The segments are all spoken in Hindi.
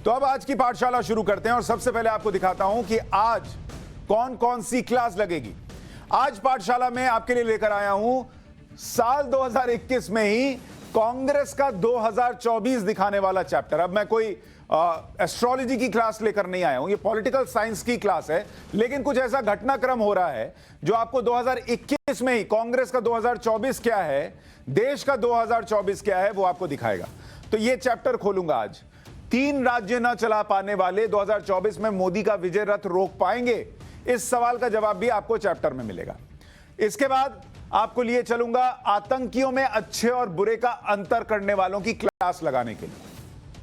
तो अब आज की पाठशाला शुरू करते हैं और सबसे पहले आपको दिखाता हूं कि आज कौन कौन सी क्लास लगेगी। आज पाठशाला में आपके लिए लेकर आया हूं साल 2021 में ही कांग्रेस का 2024 दिखाने वाला चैप्टर। अब मैं कोई एस्ट्रोलॉजी की क्लास लेकर नहीं आया हूं, ये पॉलिटिकल साइंस की क्लास है, लेकिन कुछ ऐसा घटनाक्रम हो रहा है जो आपको 2021 में ही कांग्रेस का 2024 क्या है, देश का 2024 क्या है, वो आपको दिखाएगा। तो ये चैप्टर खोलूंगा आज। 3 राज्य न चला पाने वाले 2024 में मोदी का विजय रथ रोक पाएंगे? इस सवाल का जवाब भी आपको चैप्टर में मिलेगा। इसके बाद आपको लिए चलूंगा आतंकियों में अच्छे और बुरे का अंतर करने वालों की क्लास लगाने के लिए।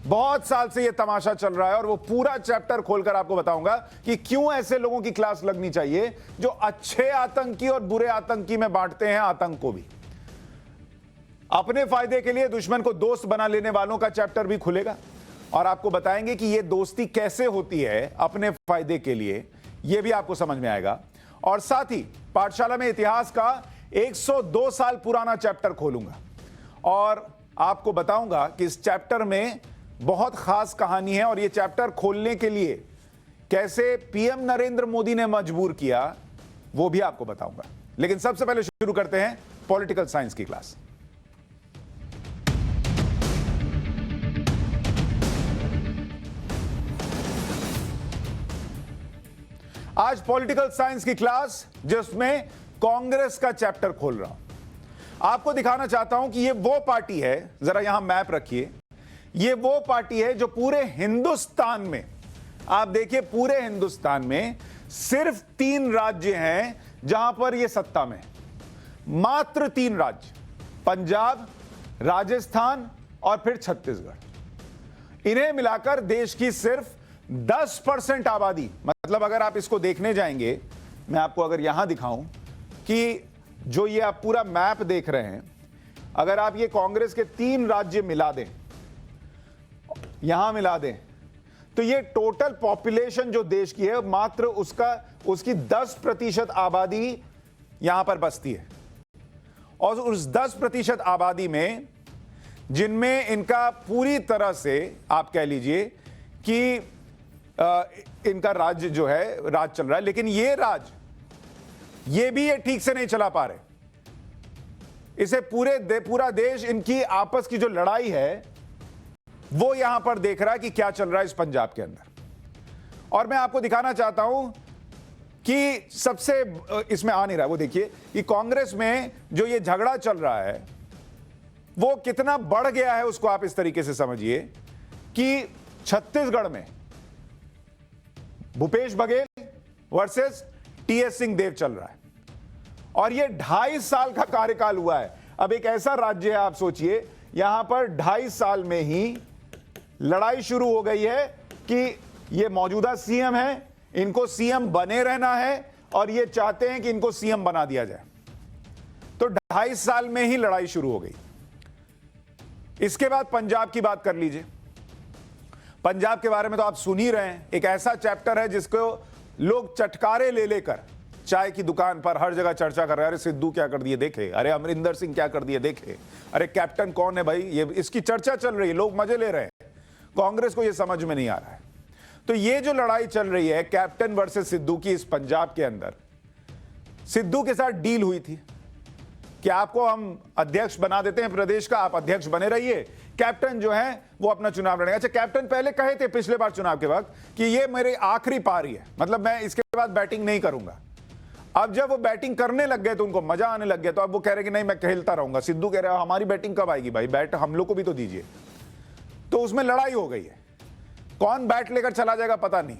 बहुत साल से यह तमाशा चल रहा है और वो पूरा चैप्टर खोलकर आपको बताऊंगा कि क्यों ऐसे लोगों की क्लास लगनी चाहिए जो अच्छे आतंकी और बुरे आतंकी में बांटते हैं आतंक को भी। अपने फायदे के लिए दुश्मन को दोस्त बना लेने वालों का चैप्टर भी खुलेगा और आपको बताएंगे कि यह दोस्ती कैसे होती है अपने फायदे के लिए, यह भी आपको समझ में आएगा। और साथ ही पाठशाला में इतिहास का 102 साल पुराना चैप्टर खोलूंगा और आपको बताऊंगा कि इस चैप्टर में बहुत खास कहानी है और यह चैप्टर खोलने के लिए कैसे पीएम नरेंद्र मोदी ने मजबूर किया, वो भी आपको बताऊंगा। लेकिन सबसे पहले शुरू करते हैं पॉलिटिकल साइंस की क्लास। आज पॉलिटिकल साइंस की क्लास जिसमें कांग्रेस का चैप्टर खोल रहा हूं। आपको दिखाना चाहता हूं कि ये वो पार्टी है, जरा यहां मैप रखिए, ये वो पार्टी है जो पूरे हिंदुस्तान में, आप देखिए पूरे हिंदुस्तान में सिर्फ 3 राज्य हैं जहां पर ये सत्ता में, मात्र 3 राज्य, पंजाब, राजस्थान और फिर छत्तीसगढ़। इन्हें मिलाकर देश की सिर्फ 10% आबादी, मतलब अगर आप इसको देखने जाएंगे, मैं आपको अगर यहां दिखाऊं कि जो ये आप पूरा मैप देख रहे हैं, अगर आप ये कांग्रेस के 3 राज्य मिला दें, यहां मिला दें, तो ये टोटल पॉपुलेशन जो देश की है मात्र उसकी 10% आबादी यहां पर बसती है। और उस 10% आबादी में जिनमें इनका पूरी तरह से आप कह लीजिए कि इनका राज्य जो है राज चल रहा है, लेकिन ये भी ठीक से नहीं चला पा रहे। इसे पूरा देश इनकी आपस की जो लड़ाई है वो यहां पर देख रहा है कि क्या चल रहा है इस पंजाब के अंदर। और मैं आपको दिखाना चाहता हूं कि सबसे इसमें आ नहीं रहा, वो देखिए कि कांग्रेस में जो ये झगड़ा चल रहा है वो कितना बढ़ गया है, उसको आप इस तरीके से समझिए कि छत्तीसगढ़ में भूपेश बघेल वर्सेस टीएस सिंहदेव चल रहा है और यह 2.5 साल का कार्यकाल हुआ है। अब एक ऐसा राज्य है, आप सोचिए, यहां पर 2.5 साल में ही लड़ाई शुरू हो गई है कि ये मौजूदा सीएम है, इनको सीएम बने रहना है और ये चाहते हैं कि इनको सीएम बना दिया जाए। तो 2.5 साल में ही लड़ाई शुरू हो गई। इसके बाद पंजाब की बात कर लीजिए। पंजाब के बारे में तो आप सुन ही रहे हैं, एक ऐसा चैप्टर है जिसको लोग चटकारे ले लेकर चाय की दुकान पर हर जगह चर्चा कर रहे हैं। अरे सिद्धू क्या कर दिए देखे, अरे अमरिंदर सिंह क्या कर दिए देखे, अरे कैप्टन कौन है भाई, ये इसकी चर्चा चल रही है, लोग मजे ले रहे हैं। कांग्रेस को ये समझ में नहीं आ रहा है। तो ये जो लड़ाई चल रही है कैप्टन वर्सेस सिद्धू की इस पंजाब के अंदर, सिद्धू के साथ डील हुई थी कि आपको हम अध्यक्ष बना देते हैं प्रदेश का, आप अध्यक्ष बने रहिए, कैप्टन जो है वो अपना चुनाव लड़ेगा। अच्छा, कैप्टन पहले कहे थे पिछले बार चुनाव के वक्त कि ये मेरी आखिरी पारी है, मतलब मैं इसके बाद बैटिंग नहीं करूंगा। अब जब वो बैटिंग करने लग गए तो उनको मजा आने लग गया, तो अब वो कह रहे कि नहीं मैं खेलता रहूंगा। सिद्धू कह रहे हैं हमारी बैटिंग कब आएगी भाई, बैट हम लोग को भी तो दीजिए। तो उसमें लड़ाई हो गई है, कौन बैट लेकर चला जाएगा पता नहीं।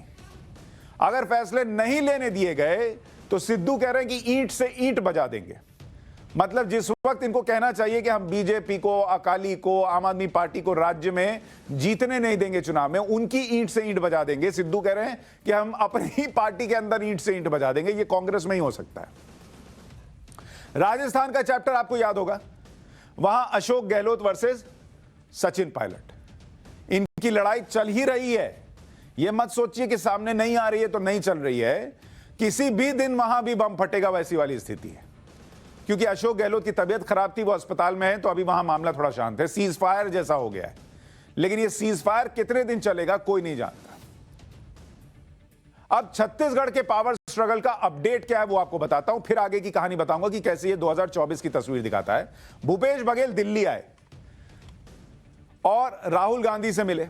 अगर फैसले नहीं लेने दिए गए तो सिद्धू कह रहे हैं कि ईंट से ईंट बजा देंगे। मतलब जिस वक्त इनको कहना चाहिए कि हम बीजेपी को, अकाली को, आम आदमी पार्टी को राज्य में जीतने नहीं देंगे चुनाव में, उनकी ईंट से ईंट बजा देंगे। सिद्धू कह रहे हैं कि हम अपनी ही पार्टी के अंदर ईंट से ईंट बजा देंगे। ये कांग्रेस में ही हो सकता है। राजस्थान का चैप्टर आपको याद होगा, वहां अशोक गहलोत वर्सेस सचिन पायलट, इनकी लड़ाई चल ही रही है। यह मत सोचिए कि सामने नहीं आ रही है तो नहीं चल रही है, किसी भी दिन वहां भी बम फटेगा, वैसी वाली स्थिति है। क्योंकि अशोक गहलोत की तबीयत खराब थी, वो अस्पताल में है, तो अभी वहां मामला थोड़ा शांत है, सीज फायर जैसा हो गया है। लेकिन ये सीज फायर कितने दिन चलेगा कोई नहीं जानता। अब छत्तीसगढ़ के पावर स्ट्रगल का अपडेट क्या है वो आपको बताता हूं, फिर आगे की कहानी बताऊंगा कि कैसे ये 2024 की तस्वीर दिखाता है। भूपेश बघेल दिल्ली आए और राहुल गांधी से मिले।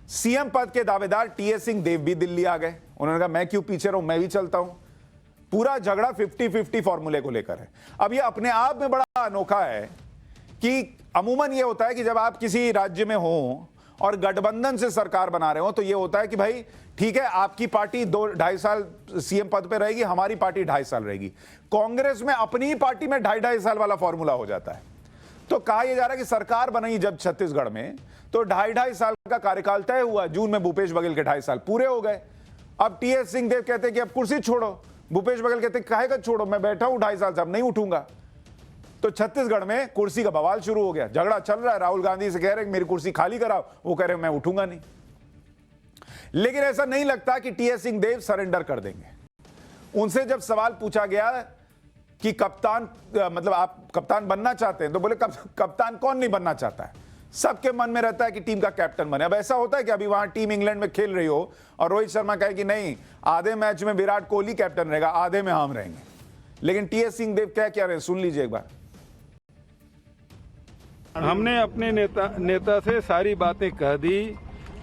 सीएम पद के दावेदार टीएस सिंहदेव भी दिल्ली आ गए। उन्होंने कहा मैं क्यों पीछे रहूं, मैं भी चलता हूं। पूरा झगड़ा 50-50 फॉर्मूले को लेकर है। अब ये अपने आप में बड़ा अनोखा है कि अमूमन ये होता है कि जब आप किसी राज्य में हो और गठबंधन से सरकार बना रहे हो तो ये होता है कि भाई ठीक है, आपकी पार्टी 2-2.5 साल सीएम पद पे रहेगी, हमारी पार्टी 2.5 साल रहेगी। कांग्रेस में अपनी ही पार्टी में 2.5 साल वाला फॉर्मूला हो जाता है। तो कहा यह जा रहा है कि सरकार बनी जब छत्तीसगढ़ में तो 2.5 साल का कार्यकाल तय हुआ। जून में भूपेश बघेल के 2.5 साल पूरे हो गए। अब टीएस सिंहदेव कहते हैं कि अब कुर्सी छोड़ो, भूपेश बघेल कहते हैं काहे का छोड़ो, मैं बैठा हूं 2.5 साल से, अब नहीं उठूंगा। तो छत्तीसगढ़ में कुर्सी का बवाल शुरू हो गया, झगड़ा चल रहा है। राहुल गांधी से कह रहे हैं मेरी कुर्सी खाली कराओ, वो कह रहे हैं मैं उठूंगा नहीं। लेकिन ऐसा नहीं लगता कि टीएस सिंहदेव सरेंडर कर देंगे। उनसे जब सवाल पूछा गया कि कप्तान मतलब आप कप्तान बनना चाहते हैं, तो बोले कप्तान कौन नहीं बनना चाहता है, सबके मन में रहता है कि टीम का कैप्टन बने। अब ऐसा होता है कि अभी वहां टीम इंग्लैंड में खेल रही हो और रोहित शर्मा कहे कि नहीं आधे मैच में विराट कोहली कैप्टन रहेगा, आधे में हम रहेंगे। लेकिन टीएस सिंहदेव क्या रहे, सुन लीजिए एक बार। हमने अपने नेता से सारी बातें कह दी,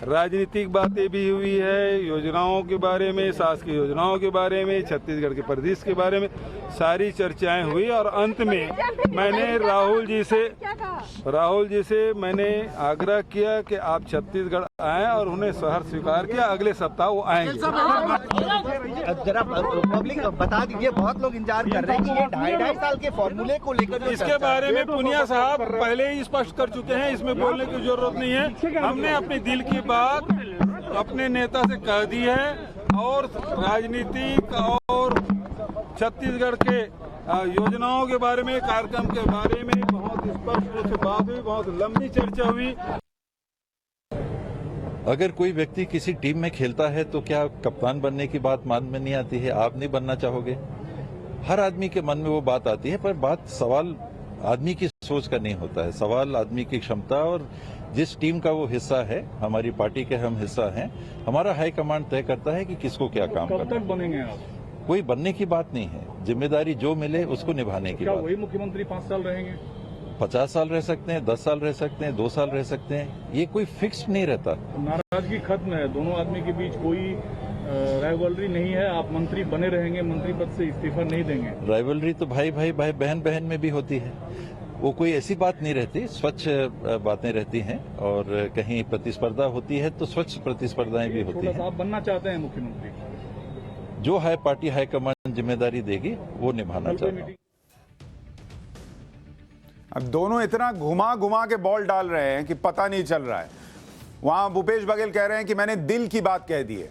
राजनीतिक बातें भी हुई है, योजनाओं के बारे में, शासकीय योजनाओं के बारे में, छत्तीसगढ़ के प्रदेश के बारे में सारी चर्चाएं हुई। और अंत में मैंने राहुल जी से मैंने आग्रह किया कि आप छत्तीसगढ़ आएं और उन्हें शहर स्वीकार किया। अगले सप्ताह वो आएंगे। जरा पब्लिक बता दीजिए, बहुत लोग इंतजार कर रहे हैं कि ये 2.5 साल के फॉर्मूले को लेकर इसके बारे में पुनिया साहब पहले ही स्पष्ट कर चुके हैं, इसमें बोलने की जरूरत नहीं है। हमने अपने दिल की बात अपने नेता से कह दी है और राजनीतिक और छत्तीसगढ़ के योजनाओं के बारे में, कार्यक्रम के बारे में बहुत स्पष्ट रूप से बात हुई, बहुत लंबी चर्चा हुई। अगर कोई व्यक्ति किसी टीम में खेलता है तो क्या कप्तान बनने की बात मान में नहीं आती है? आप नहीं बनना चाहोगे? हर आदमी के मन में वो बात आती है, पर बात सवाल आदमी की सोच का नहीं होता है, सवाल आदमी की क्षमता और जिस टीम का वो हिस्सा है। हमारी पार्टी के हम हिस्सा हैं, हमारा हाईकमांड तय करता है कि किसको क्या काम करना है। कब तक बनेंगे आप? कोई बनने की बात नहीं है, जिम्मेदारी जो मिले उसको निभाने की बात। वही मुख्यमंत्री 5 साल रहेंगे? 50 साल रह सकते हैं, 10 साल रह सकते हैं, 2 साल रह सकते हैं, ये कोई फिक्स नहीं रहता। नाराजगी खत्म है, दोनों आदमी के बीच कोई राइवलरी नहीं है, आप मंत्री बने रहेंगे, मंत्री पद से इस्तीफा नहीं देंगे? राइवलरी तो भाई बहन में भी होती है, वो कोई ऐसी बात नहीं रहती, स्वच्छ बातें रहती हैं। और कहीं प्रतिस्पर्धा होती है तो स्वच्छ प्रतिस्पर्धाएं भी होती हैं। आप बनना चाहते हैं मुख्यमंत्री? जो है पार्टी हाईकमान जिम्मेदारी देगी वो निभाना चाहता हूं। अब दोनों इतना घुमा के बॉल डाल रहे हैं कि पता नहीं चल रहा है। वहां भूपेश बघेल कह रहे हैं कि मैंने दिल की बात कह दी है,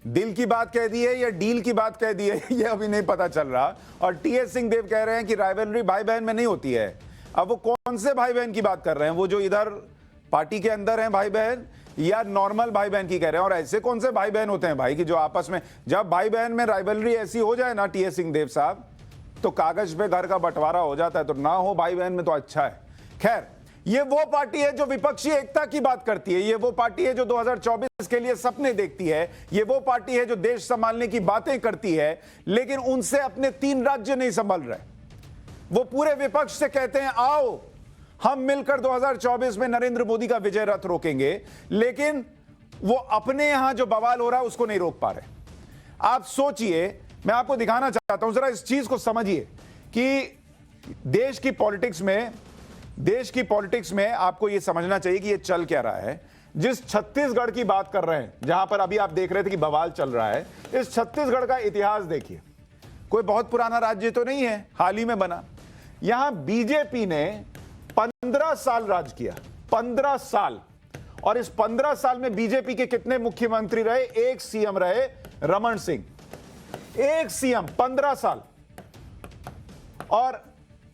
दिल की बात कह दी है या डील की बात कह दी है ये अभी नहीं पता चल रहा। और टीएस सिंहदेव कह रहे हैं कि राइवलरी भाई बहन में नहीं होती है। अब वो कौन से भाई बहन की बात कर रहे हैं, वो जो इधर पार्टी के अंदर हैं भाई बहन, या नॉर्मल भाई बहन की कह रहे हैं? और ऐसे कौन से भाई बहन होते हैं भाई कि जो आपस में, जब भाई बहन में राइवलरी ऐसी हो जाए ना टीएस सिंहदेव साहब, तो कागज पे घर का बंटवारा हो जाता है। तो ना हो भाई बहन में तो अच्छा है। खैर, ये वो पार्टी है जो विपक्षी एकता की बात करती है, ये वो पार्टी है जो 2024 के लिए सपने देखती है, ये वो पार्टी है जो देश संभालने की बातें करती है, लेकिन उनसे अपने 3 राज्य नहीं संभल रहे। वो पूरे विपक्ष से कहते हैं आओ हम मिलकर 2024 में नरेंद्र मोदी का विजय रथ रोकेंगे, लेकिन वो अपने यहां जो बवाल हो रहा है उसको नहीं रोक पा रहे। आप सोचिए, मैं आपको दिखाना चाहता हूं, जरा इस चीज को समझिए कि देश की पॉलिटिक्स में आपको यह समझना चाहिए कि यह चल क्या रहा है। जिस छत्तीसगढ़ की बात कर रहे हैं, जहां पर अभी आप देख रहे थे कि बवाल चल रहा है, इस छत्तीसगढ़ का इतिहास देखिए। कोई बहुत पुराना राज्य तो नहीं है, हाल ही में बना। यहां बीजेपी ने 15 साल राज किया, 15 साल। और इस 15 साल में बीजेपी के कितने मुख्यमंत्री रहे? 1 सीएम रहे, रमन सिंह। 1 सीएम 15 साल। और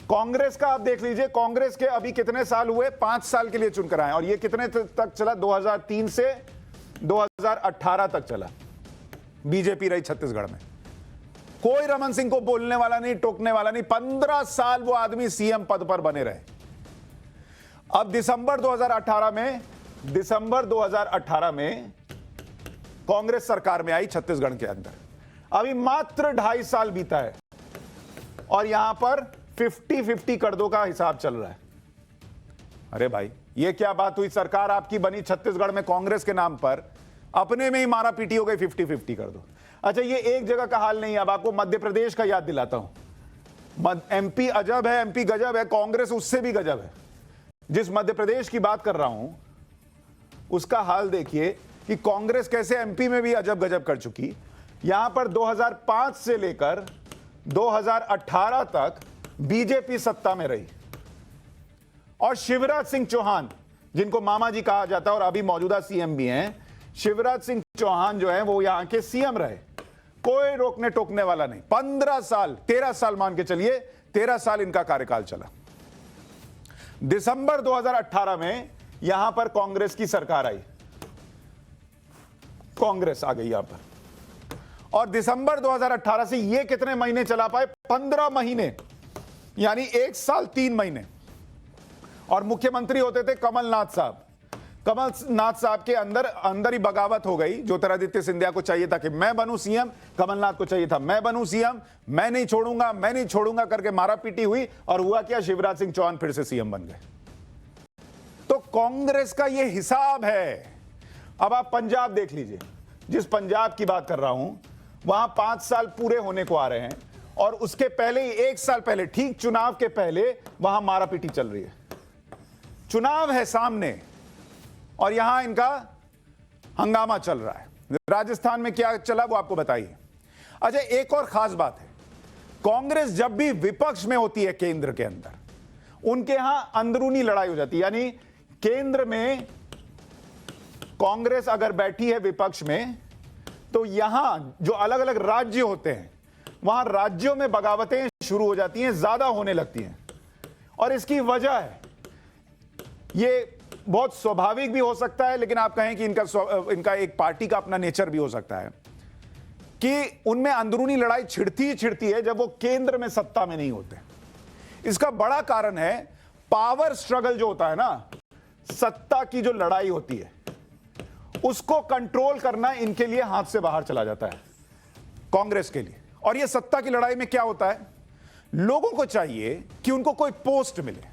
कांग्रेस का आप देख लीजिए, कांग्रेस के अभी कितने साल हुए? 5 साल के लिए चुनकर आए। और ये कितने तक चला? 2003 से 2018 तक चला। बीजेपी रही छत्तीसगढ़ में, कोई रमन सिंह को बोलने वाला नहीं, टोकने वाला नहीं। 15 साल वो आदमी सीएम पद पर बने रहे। अब दिसंबर 2018 में दिसंबर 2018 में कांग्रेस सरकार में आई छत्तीसगढ़ के अंदर। अभी मात्र 2.5 साल बीता है और यहां पर 50-50 कर्जों का हिसाब चल रहा है। अरे भाई, ये क्या बात हुई? सरकार आपकी बनी छत्तीसगढ़ में कांग्रेस के नाम पर, अपने में ही मारा पीटी हो गई 50-50 कर दो। अच्छा, ये एक जगह का हाल नहीं है। अब आपको मध्य प्रदेश का याद दिलाता हूं। एमपी अजब है, एमपी गजब है, कांग्रेस उससे भी गजब है। जिस मध्य प्रदेश की बात कर रहा हूं उसका हाल देखिए कि कांग्रेस कैसे एमपी में भी अजब गजब कर चुकी। यहां पर 2005 से लेकर 2018 तक बीजेपी सत्ता में रही और शिवराज सिंह चौहान, जिनको मामा जी कहा जाता है और अभी मौजूदा सीएम भी हैं, शिवराज सिंह चौहान जो है वो यहां के सीएम रहे। कोई रोकने टोकने वाला नहीं। 15 साल, 13 साल मान के चलिए, 13 साल इनका कार्यकाल चला। दिसंबर 2018 में यहां पर कांग्रेस की सरकार आई, कांग्रेस आ गई यहां पर, और दिसंबर 2018 से ये कितने महीने चला पाए? 15 महीने, यानी 1 साल 3 महीने। और मुख्यमंत्री होते थे कमलनाथ साहब। कमलनाथ साहब के अंदर ही बगावत हो गई। ज्योतिरादित्य सिंधिया को चाहिए था कि मैं बनूं सीएम, कमलनाथ को चाहिए था मैं बनूं सीएम, मैं नहीं छोड़ूंगा करके मारापीटी हुई और हुआ क्या? शिवराज सिंह चौहान फिर से सीएम बन गए। तो कांग्रेस का यह हिसाब है। अब आप पंजाब देख लीजिए, जिस पंजाब की बात कर रहा हूं वहां 5 साल पूरे होने को आ रहे हैं और उसके पहले ही 1 साल पहले, ठीक चुनाव के पहले, वहां मारापीटी चल रही है। चुनाव है सामने और यहां इनका हंगामा चल रहा है। राजस्थान में क्या चला वो आपको बताइए। अच्छा, एक और खास बात है, कांग्रेस जब भी विपक्ष में होती है केंद्र के अंदर, उनके यहां अंदरूनी लड़ाई हो जाती है। यानी केंद्र में कांग्रेस अगर बैठी है विपक्ष में, तो यहां जो अलग अलग राज्य होते हैं वहां राज्यों में बगावतें शुरू हो जाती हैं, ज्यादा होने लगती हैं। और इसकी वजह है, ये बहुत स्वाभाविक भी हो सकता है, लेकिन आप कहें कि इनका एक पार्टी का अपना नेचर भी हो सकता है कि उनमें अंदरूनी लड़ाई छिड़ती है जब वो केंद्र में सत्ता में नहीं होते। इसका बड़ा कारण है पावर स्ट्रगल जो होता है ना, सत्ता की जो लड़ाई होती है उसको कंट्रोल करना इनके लिए हाथ से बाहर चला जाता है, कांग्रेस के लिए। और ये सत्ता की लड़ाई में क्या होता है, लोगों को चाहिए कि उनको कोई पोस्ट मिले,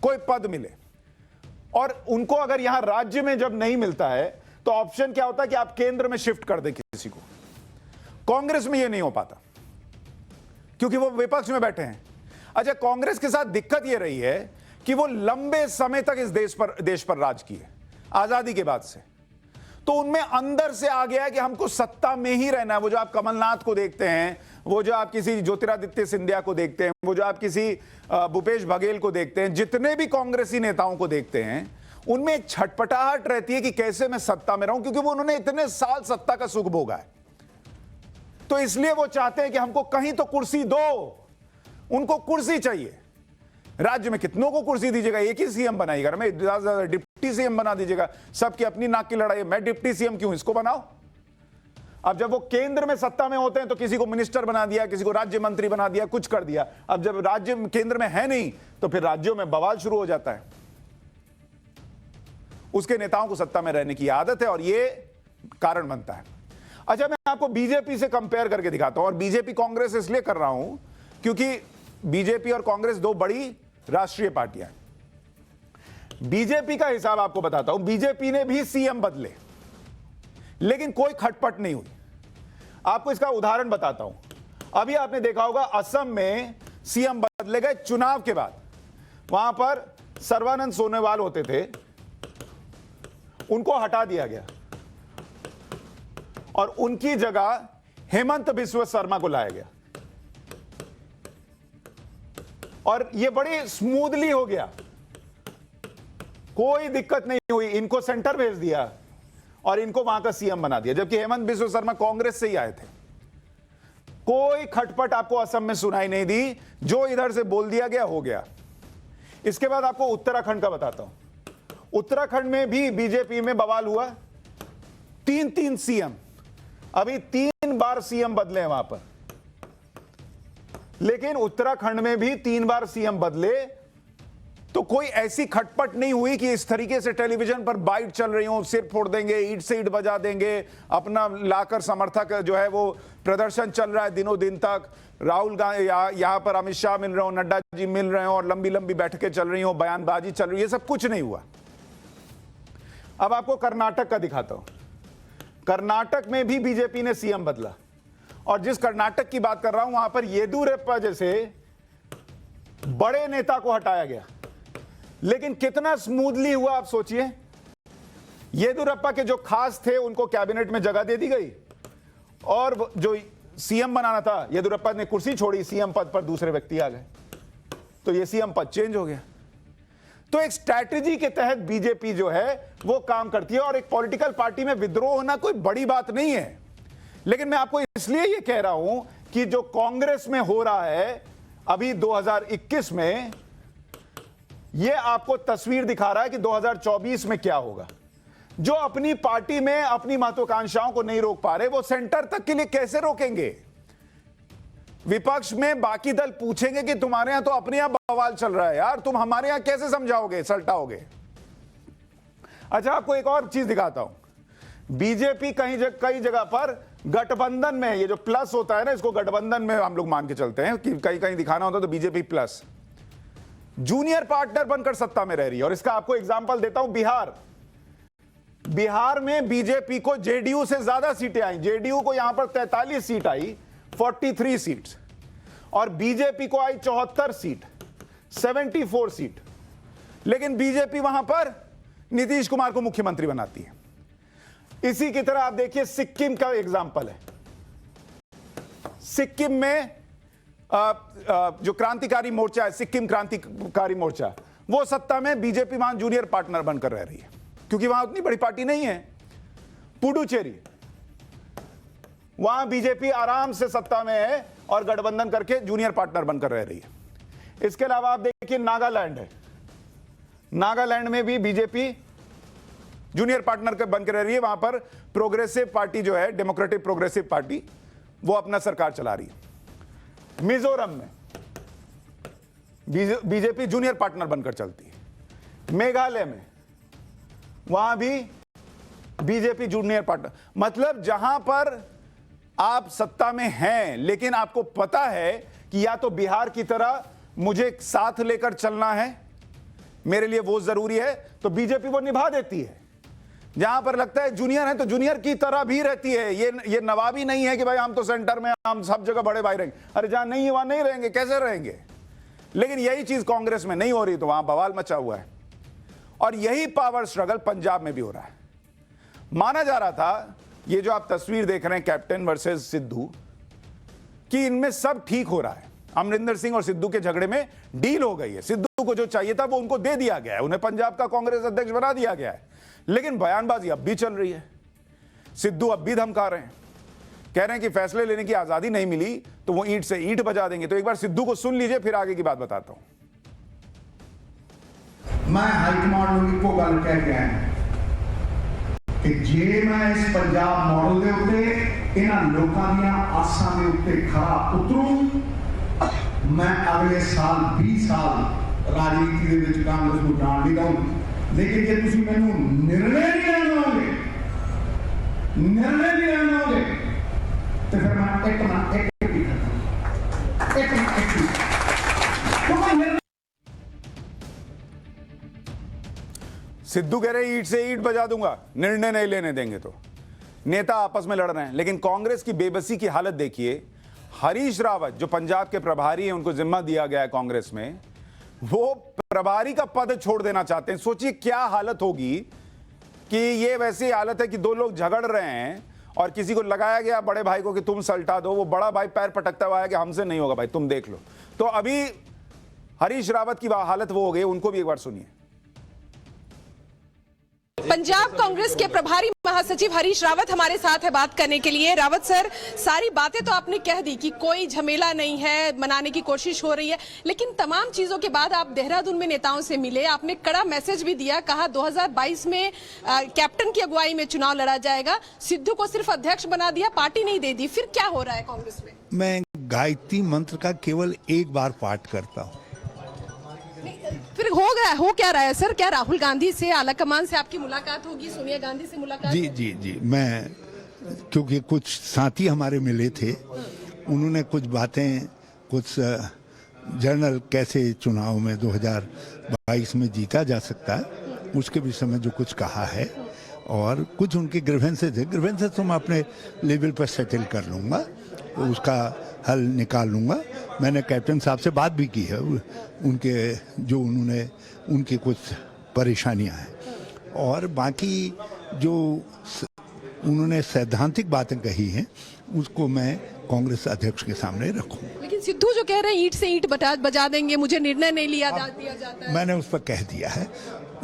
कोई पद मिले, और उनको अगर यहां राज्य में जब नहीं मिलता है तो ऑप्शन क्या होता है कि आप केंद्र में शिफ्ट कर दें किसी को। कांग्रेस में यह नहीं हो पाता क्योंकि वो विपक्ष में बैठे हैं। अच्छा, कांग्रेस के साथ दिक्कत यह रही है कि वो लंबे समय तक इस देश पर राज किए, आजादी के बाद से। तो उनमें अंदर से आ गया है कि हमको सत्ता में ही रहना है। वो जो आप कमलनाथ को देखते हैं, वो जो आप किसी ज्योतिरादित्य सिंधिया को देखते हैं, वो जो आप किसी भूपेश बघेल को देखते हैं, जितने भी कांग्रेसी नेताओं को देखते हैं, उनमें एक छटपटाहट रहती है कि कैसे मैं सत्ता में रहूं, क्योंकि वो उन्होंने इतने साल सत्ता का सुख भोगा है। तो इसलिए वो चाहते हैं कि हमको कहीं तो कुर्सी दो, उनको कुर्सी चाहिए। राज्य में कितनों को कुर्सी दीजिएगा, एक ही सीएम बनाइएगा, मैं ज्यादा डिप्टी सीएम बना दीजिएगा, सबकी अपनी नाक की लड़ाई, मैं डिप्टी सीएम क्यों, इसको बनाओ। अब जब वो केंद्र में सत्ता में होते हैं तो किसी को मिनिस्टर बना दिया, किसी को राज्य मंत्री बना दिया, कुछ कर दिया। अब जब राज्य केंद्र में है नहीं तो फिर राज्यों में बवाल शुरू हो जाता है। उसके नेताओं को सत्ता में रहने की आदत है और ये कारण बनता है। अच्छा, मैं आपको बीजेपी से कंपेयर करके दिखाता हूं, और बीजेपी कांग्रेस इसलिए कर रहा हूं क्योंकि बीजेपी और कांग्रेस दो बड़ी राष्ट्रीय पार्टियां हैं। बीजेपी का हिसाब आपको बताता हूं, बीजेपी ने भी सीएम बदले लेकिन कोई खटपट नहीं हुई। आपको इसका उदाहरण बताता हूं। अभी आपने देखा होगा असम में सीएम बदले गए चुनाव के बाद। वहां पर सर्बानंद सोनोवाल होते थे, उनको हटा दिया गया और उनकी जगह हेमंत बिस्वा शर्मा को लाया गया और यह बड़ी स्मूथली हो गया, कोई दिक्कत नहीं हुई। इनको सेंटर भेज दिया और इनको वहां का सीएम बना दिया, जबकि हेमंत बिस्वा शर्मा कांग्रेस से ही आए थे। कोई खटपट आपको असम में सुनाई नहीं दी, जो इधर से बोल दिया गया हो गया। इसके बाद आपको उत्तराखंड का बताता हूं। उत्तराखंड में भी बीजेपी में बवाल हुआ, 3 सीएम, अभी 3 बार सीएम बदले हैं वहां पर। लेकिन उत्तराखंड में भी 3 बार सीएम बदले तो कोई ऐसी खटपट नहीं हुई कि इस तरीके से टेलीविजन पर बाइट चल रही हो, सिर फोड़ देंगे, ईंट से ईंट बजा देंगे, अपना लाकर समर्थक जो है वो प्रदर्शन चल रहा है दिनों दिन तक, राहुल गांधी यहाँ पर अमित शाह मिल रहे हो, नड्डा जी मिल रहे हो और लंबी लंबी बैठकें चल रही हो, बयानबाजी चल रही है, ये सब कुछ नहीं हुआ। अब आपको कर्नाटक का दिखाता हूं। कर्नाटक में भी बीजेपी ने सीएम बदला, और जिस कर्नाटक की बात कर रहा हूं वहां पर येदियुरप्पा जैसे बड़े नेता को हटाया गया, लेकिन कितना स्मूथली हुआ आप सोचिए। येदियुरप्पा के जो खास थे उनको कैबिनेट में जगह दे दी गई, और जो सीएम बनाना था येदियुरप्पा ने कुर्सी छोड़ी, सीएम पद पर दूसरे व्यक्ति आ गए, तो ये सीएम पद चेंज हो गया। तो एक स्ट्रैटेजी के तहत बीजेपी जो है वो काम करती है, और एक पॉलिटिकल पार्टी में विद्रोह होना कोई बड़ी बात नहीं है। लेकिन मैं आपको इसलिए ये कह रहा हूं कि जो कांग्रेस में हो रहा है अभी 2021 में, ये आपको तस्वीर दिखा रहा है कि 2024 में क्या होगा। जो अपनी पार्टी में अपनी महत्वाकांक्षाओं को नहीं रोक पा रहे, वो सेंटर तक के लिए कैसे रोकेंगे। विपक्ष में बाकी दल पूछेंगे कि तुम्हारे यहां तो अपने यहां बवाल चल रहा है यार, तुम हमारे यहां कैसे समझाओगे, सलटाओगे। अच्छा, आपको एक और चीज दिखाता हूं। बीजेपी कई जगह पर गठबंधन में, ये जो प्लस होता है ना, इसको गठबंधन में हम लोग मान के चलते हैं कि कहीं कहीं दिखाना होता है तो बीजेपी प्लस जूनियर पार्टनर बनकर सत्ता में रह रही है। और इसका आपको एग्जांपल देता हूं, बिहार में बीजेपी को जेडीयू से ज्यादा सीटें आई। जेडीयू को यहां पर 43 सीट आई, 43 सीट्स, और बीजेपी को आई 74 सीट, 74 सीट। लेकिन बीजेपी वहां पर नीतीश कुमार को मुख्यमंत्री बनाती है। इसी की तरह आप देखिए सिक्किम का एग्जांपल है। सिक्किम में जो क्रांतिकारी मोर्चा है, सिक्किम क्रांतिकारी मोर्चा, वो सत्ता में बीजेपी वहां जूनियर पार्टनर बनकर रह रही है, क्योंकि वहां उतनी बड़ी पार्टी नहीं है। पुडुचेरी, वहां बीजेपी आराम से सत्ता में है और गठबंधन करके जूनियर पार्टनर बनकर रह रही है। इसके अलावा आप देखिए नागालैंड है, नागालैंड में भी बीजेपी जूनियर पार्टनर बनकर रह रही है। वहां पर प्रोग्रेसिव पार्टी जो है, डेमोक्रेटिक प्रोग्रेसिव पार्टी, वो अपना सरकार चला रही है। मिजोरम में बीजेपी जूनियर पार्टनर बनकर चलती है। मेघालय में वहां भी बीजेपी जूनियर पार्टनर, मतलब जहां पर आप सत्ता में हैं लेकिन आपको पता है कि या तो बिहार की तरह मुझे साथ लेकर चलना है, मेरे लिए वो जरूरी है, तो बीजेपी वो निभा देती है। जहां पर लगता है जूनियर है तो जूनियर की तरह भी रहती है। ये नवाबी नहीं है कि भाई हम तो सेंटर में, हम सब जगह बड़े भाई रहेंगे। अरे जहां नहीं है वहां नहीं रहेंगे, कैसे रहेंगे। लेकिन यही चीज कांग्रेस में नहीं हो रही, तो वहां बवाल मचा हुआ है। और यही पावर स्ट्रगल पंजाब में भी हो रहा है। माना जा रहा था, ये जो आप तस्वीर देख रहे हैं कैप्टन वर्सेस सिद्धू, कि इनमें सब ठीक हो रहा है। अमरिंदर सिंह और सिद्धू के झगड़े में डील हो गई है। सिद्धू को जो चाहिए था वो उनको दे दिया गया है, उन्हें पंजाब का कांग्रेस अध्यक्ष बना दिया गया है। लेकिन बयानबाजी अब भी चल रही है। सिद्धू अब भी धमका रहे हैं, कह रहे हैं कि फैसले लेने की आजादी नहीं मिली तो वो ईंट से ईंट बजा देंगे। तो एक बार सिद्धू को सुन लीजिए, फिर आगे की बात बताता हूं। मैं हाईकमांड को गल कह के आया कि जे मैं इस पंजाब मॉडल के उत्ते इन्हां लोकां दीयां आसां दे उत्ते खरा उतरूं, मैं अगले साल 20 साल राजनीति दे विच कांग्रेस को जाण नहीं दूंगा। लेकिन जे तुसीं मैनूं निर्णय नहीं लेण दोगे, तो फिर मैं एक ना एक सिद्धू कह रहे ईंट से ईंट बजा दूंगा, निर्णय नहीं लेने देंगे। तो नेता आपस में लड़ रहे हैं। लेकिन कांग्रेस की बेबसी की हालत देखिए। हरीश रावत जो पंजाब के प्रभारी हैं, उनको जिम्मा दिया गया है कांग्रेस में, वो प्रभारी का पद छोड़ देना चाहते हैं। सोचिए क्या हालत होगी कि ये वैसी हालत है कि दो लोग झगड़ रहे हैं और किसी को लगाया गया बड़े भाई को कि तुम सल्टा दो, वो बड़ा भाई पैर पटकता हुआ है कि हमसे नहीं होगा भाई, तुम देख लो। तो अभी हरीश रावत की हालत वो हो गई, उनको भी एक बार सुनिए। पंजाब कांग्रेस के प्रभारी महासचिव हरीश रावत हमारे साथ है बात करने के लिए। रावत सर, सारी बातें तो आपने कह दी कि कोई झमेला नहीं है, मनाने की कोशिश हो रही है, लेकिन तमाम चीजों के बाद आप देहरादून में नेताओं से मिले, आपने कड़ा मैसेज भी दिया, कहा 2022 में कैप्टन की अगुवाई में चुनाव लड़ा जाएगा। सिद्धू को सिर्फ अध्यक्ष बना दिया, पार्टी नहीं दे दी। फिर क्या हो रहा है कांग्रेस में? मैं गायत्री मंत्र का केवल एक बार पाठ करता हूँ। फिर आखिर हो क्या रहा है सर? क्या राहुल गांधी से, आला कमान से आपकी मुलाकात होगी? सोनिया गांधी से मुलाकात जी होगी? जी जी मैं, क्योंकि कुछ साथी हमारे मिले थे, उन्होंने कुछ बातें, कुछ जनरल कैसे चुनाव में 2022 में जीता जा सकता है उसके विषय में जो कुछ कहा है, और कुछ उनके ग्रीवेंसेस तो मैं अपने लेवल पर सेटल कर लूँगा, तो उसका हल निकाल लूँगा। मैंने कैप्टन साहब से बात भी की है, उनके जो उनकी कुछ परेशानियां हैं, और बाकी जो उन्होंने सैद्धांतिक बातें कही हैं उसको मैं कांग्रेस अध्यक्ष के सामने रखूँ। लेकिन सिद्धू जो कह रहे हैं ईंट से ईंट बजा देंगे, मुझे निर्णय नहीं दिया जाता है। मैंने उस पर कह दिया है,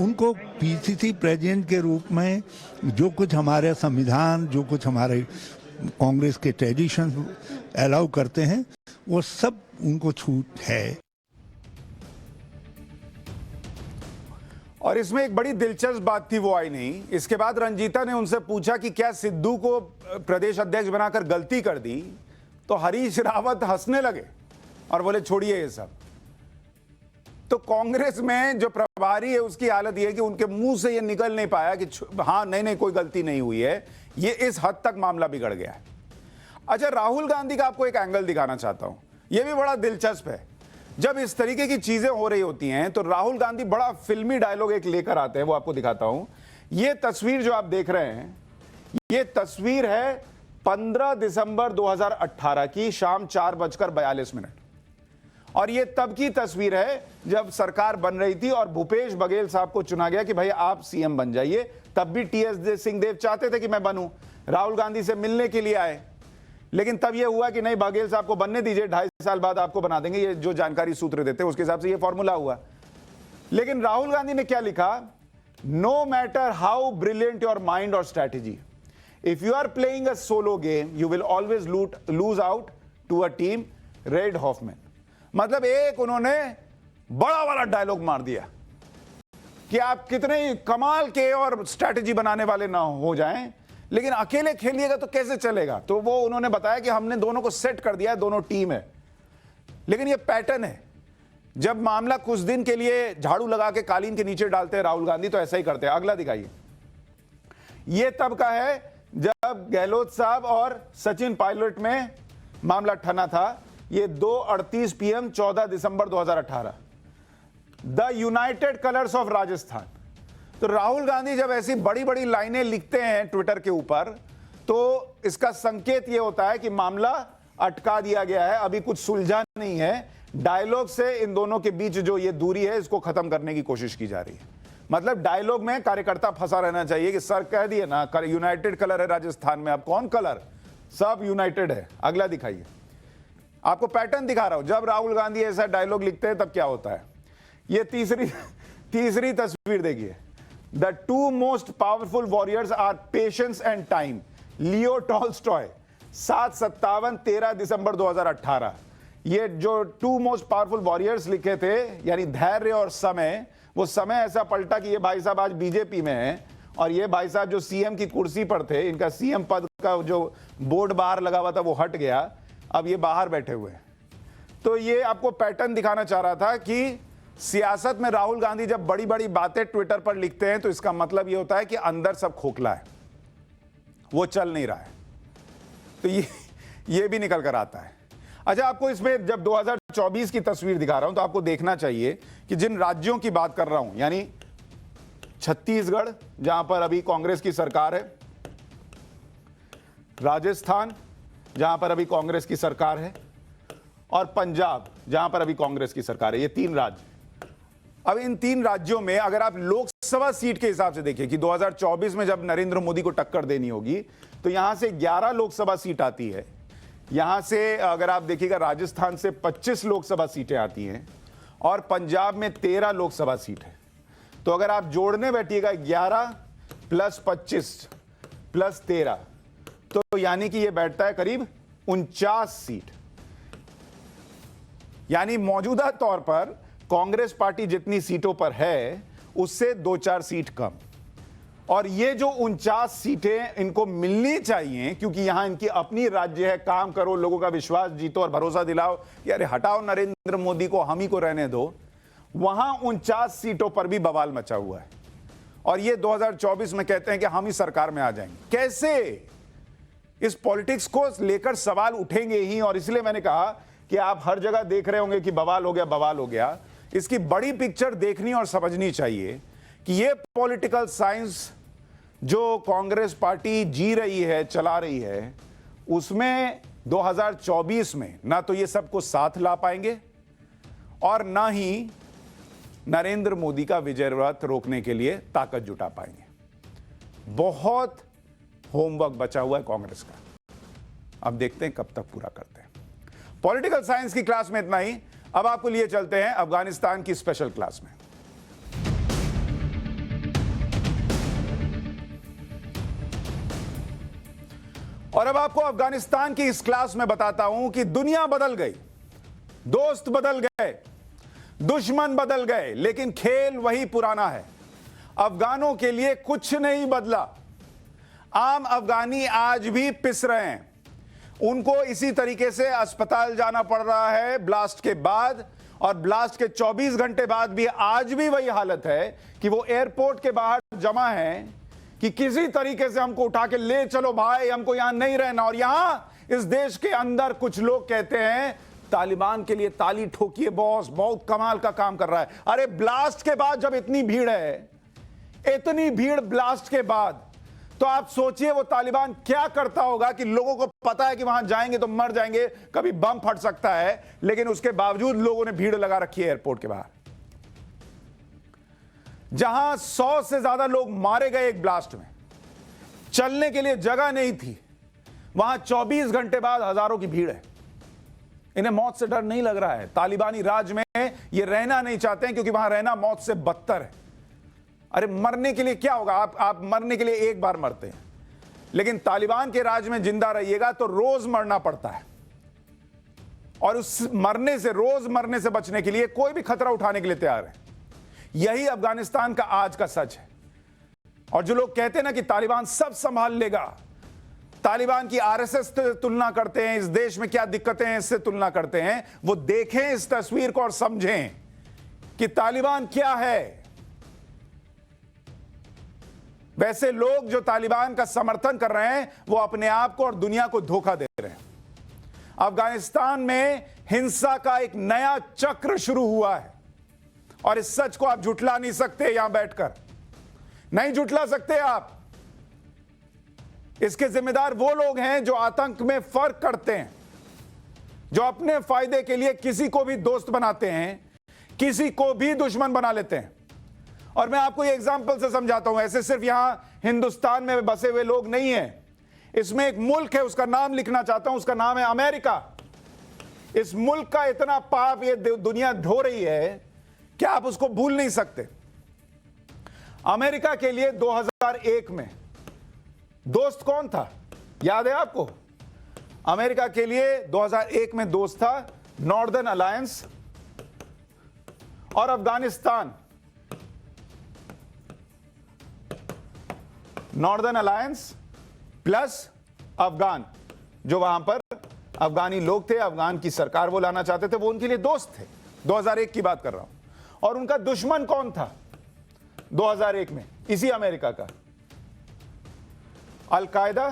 उनको पीसीसी प्रेसिडेंट के रूप में जो कुछ हमारे संविधान, जो कुछ हमारे कांग्रेस के ट्रेडिशन अलाउ करते हैं, वो सब उनको छूट है। और इसमें एक बड़ी दिलचस्प बात थी, वो आई नहीं। इसके बाद रंजीता ने उनसे पूछा कि क्या सिद्धू को प्रदेश अध्यक्ष बनाकर गलती कर दी, तो हरीश रावत हंसने लगे और बोले छोड़िए ये सब। तो कांग्रेस में जो प्रभारी है उसकी हालत यह है कि उनके मुंह से ये निकल नहीं पाया कि हाँ नहीं कोई गलती नहीं हुई है। ये इस हद तक मामला बिगड़ गया है। अच्छा, राहुल गांधी का आपको एक एंगल दिखाना चाहता हूं, यह भी बड़ा दिलचस्प है। जब इस तरीके की चीजें हो रही होती हैं तो राहुल गांधी बड़ा फिल्मी डायलॉग एक लेकर आते हैं, वो आपको दिखाता हूं। यह तस्वीर जो आप देख रहे हैं, यह तस्वीर है 15 दिसंबर 2018 की शाम 4:42। और यह तब की तस्वीर है जब सरकार बन रही थी और भूपेश बघेल साहब को चुना गया कि भाई आप सीएम बन जाइए। तब भी टीएस सिंहदेव चाहते थे कि मैं बनूं, राहुल गांधी से मिलने के लिए आए, लेकिन तब यह हुआ कि नहीं, बघेल साहब को बनने दीजिए, 2.5 साल बाद आपको बना देंगे। ये जो जानकारी सूत्र देते हैं उसके हिसाब से ये फॉर्मूला हुआ। लेकिन राहुल गांधी ने क्या लिखा? No matter how brilliant your mind और strategy, if you are playing a solo game you will always lose out to a team Reid Hoffman. मतलब एक उन्होंने बड़ा वाला डायलॉग मार दिया कि आप कितने ही कमाल के और स्ट्रैटेजी बनाने वाले ना हो जाएं, लेकिन अकेले खेलिएगा तो कैसे चलेगा। तो वो उन्होंने बताया कि हमने दोनों को सेट कर दिया है, दोनों टीम है। लेकिन ये पैटर्न है, जब मामला कुछ दिन के लिए झाड़ू लगा के कालीन के नीचे डालते हैं राहुल गांधी, तो ऐसा ही करते हैं। अगला दिखाइए। ये तब का है जब गहलोत साहब और सचिन पायलट में मामला ठना था। ये 2:38 PM 14 December 2018। The United colours of Rajasthan. तो राहुल गांधी जब ऐसी बड़ी बड़ी लाइनें लिखते हैं ट्विटर के ऊपर, तो इसका संकेत यह होता है कि मामला अटका दिया गया है, अभी कुछ सुलझा नहीं है। डायलॉग से इन दोनों के बीच जो ये दूरी है इसको खत्म करने की कोशिश की जा रही है। मतलब डायलॉग में कार्यकर्ता फंसा रहना चाहिए कि सर कह दिए ना यूनाइटेड कलर है राजस्थान में, अब कौन कलर, सब यूनाइटेड है। अगला दिखाइए। आपको पैटर्न दिखा रहा हूं, जब राहुल गांधी ऐसा डायलॉग लिखते हैं तब क्या होता है। ये तीसरी तस्वीर देखिए। The two most powerful warriors are patience and time, Leo Tolstoy, 7:57 13 दिसंबर 2018। ये जो टू मोस्ट पावरफुल वॉरियर्स लिखे थे, यानी धैर्य और समय, वो समय ऐसा पलटा कि ये भाई साहब आज बीजेपी में हैं और ये भाई साहब जो सीएम की कुर्सी पर थे, इनका सीएम पद का जो बोर्ड बाहर लगा हुआ था वो हट गया, अब ये बाहर बैठे हुए हैं। तो ये आपको पैटर्न दिखाना चाह रहा था कि सियासत में राहुल गांधी जब बड़ी बड़ी बातें ट्विटर पर लिखते हैं तो इसका मतलब ये होता है कि अंदर सब खोखला है, वो चल नहीं रहा है। तो ये भी निकल कर आता है। अच्छा, आपको इसमें जब 2024 की तस्वीर दिखा रहा हूं तो आपको देखना चाहिए कि जिन राज्यों की बात कर रहा हूं, यानी छत्तीसगढ़ जहां पर अभी कांग्रेस की सरकार है, राजस्थान जहां पर अभी कांग्रेस की सरकार है, और पंजाब जहां पर अभी कांग्रेस की सरकार है, ये 3 राज्य। अब इन 3 राज्यों में अगर आप लोकसभा सीट के हिसाब से देखिए कि 2024 में जब नरेंद्र मोदी को टक्कर देनी होगी तो यहां से 11 लोकसभा सीट आती है। यहां से अगर आप देखिएगा राजस्थान से 25 लोकसभा सीटें आती हैं और पंजाब में 13 लोकसभा सीट है। तो अगर आप जोड़ने बैठिएगा 11 + 25 + 13, तो यानी कि यह बैठता है करीब 49 सीट। यानी मौजूदा तौर पर कांग्रेस पार्टी जितनी सीटों पर है उससे 2-4 सीट कम। और ये जो 49 सीटें इनको मिलनी चाहिए, क्योंकि यहां इनकी अपनी राज्य है, काम करो, लोगों का विश्वास जीतो और भरोसा दिलाओ कि अरे हटाओ नरेंद्र मोदी को, हम ही को रहने दो, वहां 49 सीटों पर भी बवाल मचा हुआ है और ये 2024 में कहते हैं कि हम ही सरकार में आ जाएंगे। कैसे? इस पॉलिटिक्स को लेकर सवाल उठेंगे ही, और इसलिए मैंने कहा कि आप हर जगह देख रहे होंगे कि बवाल हो गया, बवाल हो गया। इसकी बड़ी पिक्चर देखनी और समझनी चाहिए कि ये पॉलिटिकल साइंस जो कांग्रेस पार्टी जी रही है, चला रही है, उसमें 2024 में ना तो ये सबको साथ ला पाएंगे और ना ही नरेंद्र मोदी का विजय रथ रोकने के लिए ताकत जुटा पाएंगे। बहुत होमवर्क बचा हुआ है कांग्रेस का, अब देखते हैं कब तक पूरा करते हैं। पॉलिटिकल साइंस की क्लास में इतना ही। अब आपको लिए चलते हैं अफगानिस्तान की स्पेशल क्लास में। और अब आपको अफगानिस्तान की इस क्लास में बताता हूं कि दुनिया बदल गई, दोस्त बदल गए, दुश्मन बदल गए, लेकिन खेल वही पुराना है। अफगानों के लिए कुछ नहीं बदला। आम अफगानी आज भी पिस रहे हैं। उनको इसी तरीके से अस्पताल जाना पड़ रहा है ब्लास्ट के बाद, और ब्लास्ट के 24 घंटे बाद भी आज भी वही हालत है कि वो एयरपोर्ट के बाहर जमा है कि किसी तरीके से हमको उठा के ले चलो भाई, हमको यहां नहीं रहना। और यहां इस देश के अंदर कुछ लोग कहते हैं तालिबान के लिए ताली ठोकिए बॉस, बहुत कमाल का काम कर रहा है। अरे ब्लास्ट के बाद जब इतनी भीड़ है, इतनी भीड़ ब्लास्ट के बाद, तो आप सोचिए वो तालिबान क्या करता होगा कि लोगों को पता है कि वहां जाएंगे तो मर जाएंगे, कभी बम फट सकता है, लेकिन उसके बावजूद लोगों ने भीड़ लगा रखी है एयरपोर्ट के बाहर। जहां 100 से ज्यादा लोग मारे गए एक ब्लास्ट में, चलने के लिए जगह नहीं थी, वहां 24 घंटे बाद हजारों की भीड़ है। इन्हें मौत से डर नहीं लग रहा है। तालिबानी राज में ये रहना नहीं चाहते हैं क्योंकि वहां रहना मौत से बदतर है। अरे मरने के लिए क्या होगा, आप मरने के लिए एक बार मरते हैं, लेकिन तालिबान के राज में जिंदा रहिएगा तो रोज मरना पड़ता है। और उस मरने से, रोज मरने से बचने के लिए कोई भी खतरा उठाने के लिए तैयार है। यही अफगानिस्तान का आज का सच है। और जो लोग कहते हैं ना कि तालिबान सब संभाल लेगा, तालिबान की आरएसएस से तुलना करते हैं, इस देश में क्या दिक्कतें हैं इससे तुलना करते हैं, वो देखें इस तस्वीर को और समझें कि तालिबान क्या है। वैसे लोग जो तालिबान का समर्थन कर रहे हैं वो अपने आप को और दुनिया को धोखा दे रहे हैं। अफगानिस्तान में हिंसा का एक नया चक्र शुरू हुआ है और इस सच को आप झुठला नहीं सकते। यहां बैठकर नहीं झुठला सकते आप। इसके जिम्मेदार वो लोग हैं जो आतंक में फर्क करते हैं, जो अपने फायदे के लिए किसी को भी दोस्त बनाते हैं, किसी को भी दुश्मन बना लेते हैं। और मैं आपको ये एग्जांपल से समझाता हूं। ऐसे सिर्फ यहां हिंदुस्तान में बसे हुए लोग नहीं हैं, इसमें एक मुल्क है, उसका नाम लिखना चाहता हूं, उसका नाम है अमेरिका। इस मुल्क का इतना पाप ये दुनिया ढो रही है कि आप उसको भूल नहीं सकते। अमेरिका के लिए 2001 में दोस्त कौन था, याद है आपको? अमेरिका के लिए 2001 में दोस्त था नॉर्दर्न अलायंस और Afghanistan. Northern alliance plus Afghan, जो वहां पर अफगानी लोग थे, अफगान की सरकार वो लाना चाहते थे, वो उनके लिए दोस्त थे। 2001 की बात कर रहा हूं। और उनका दुश्मन कौन था 2001 में? इसी अमेरिका का अल-कायदा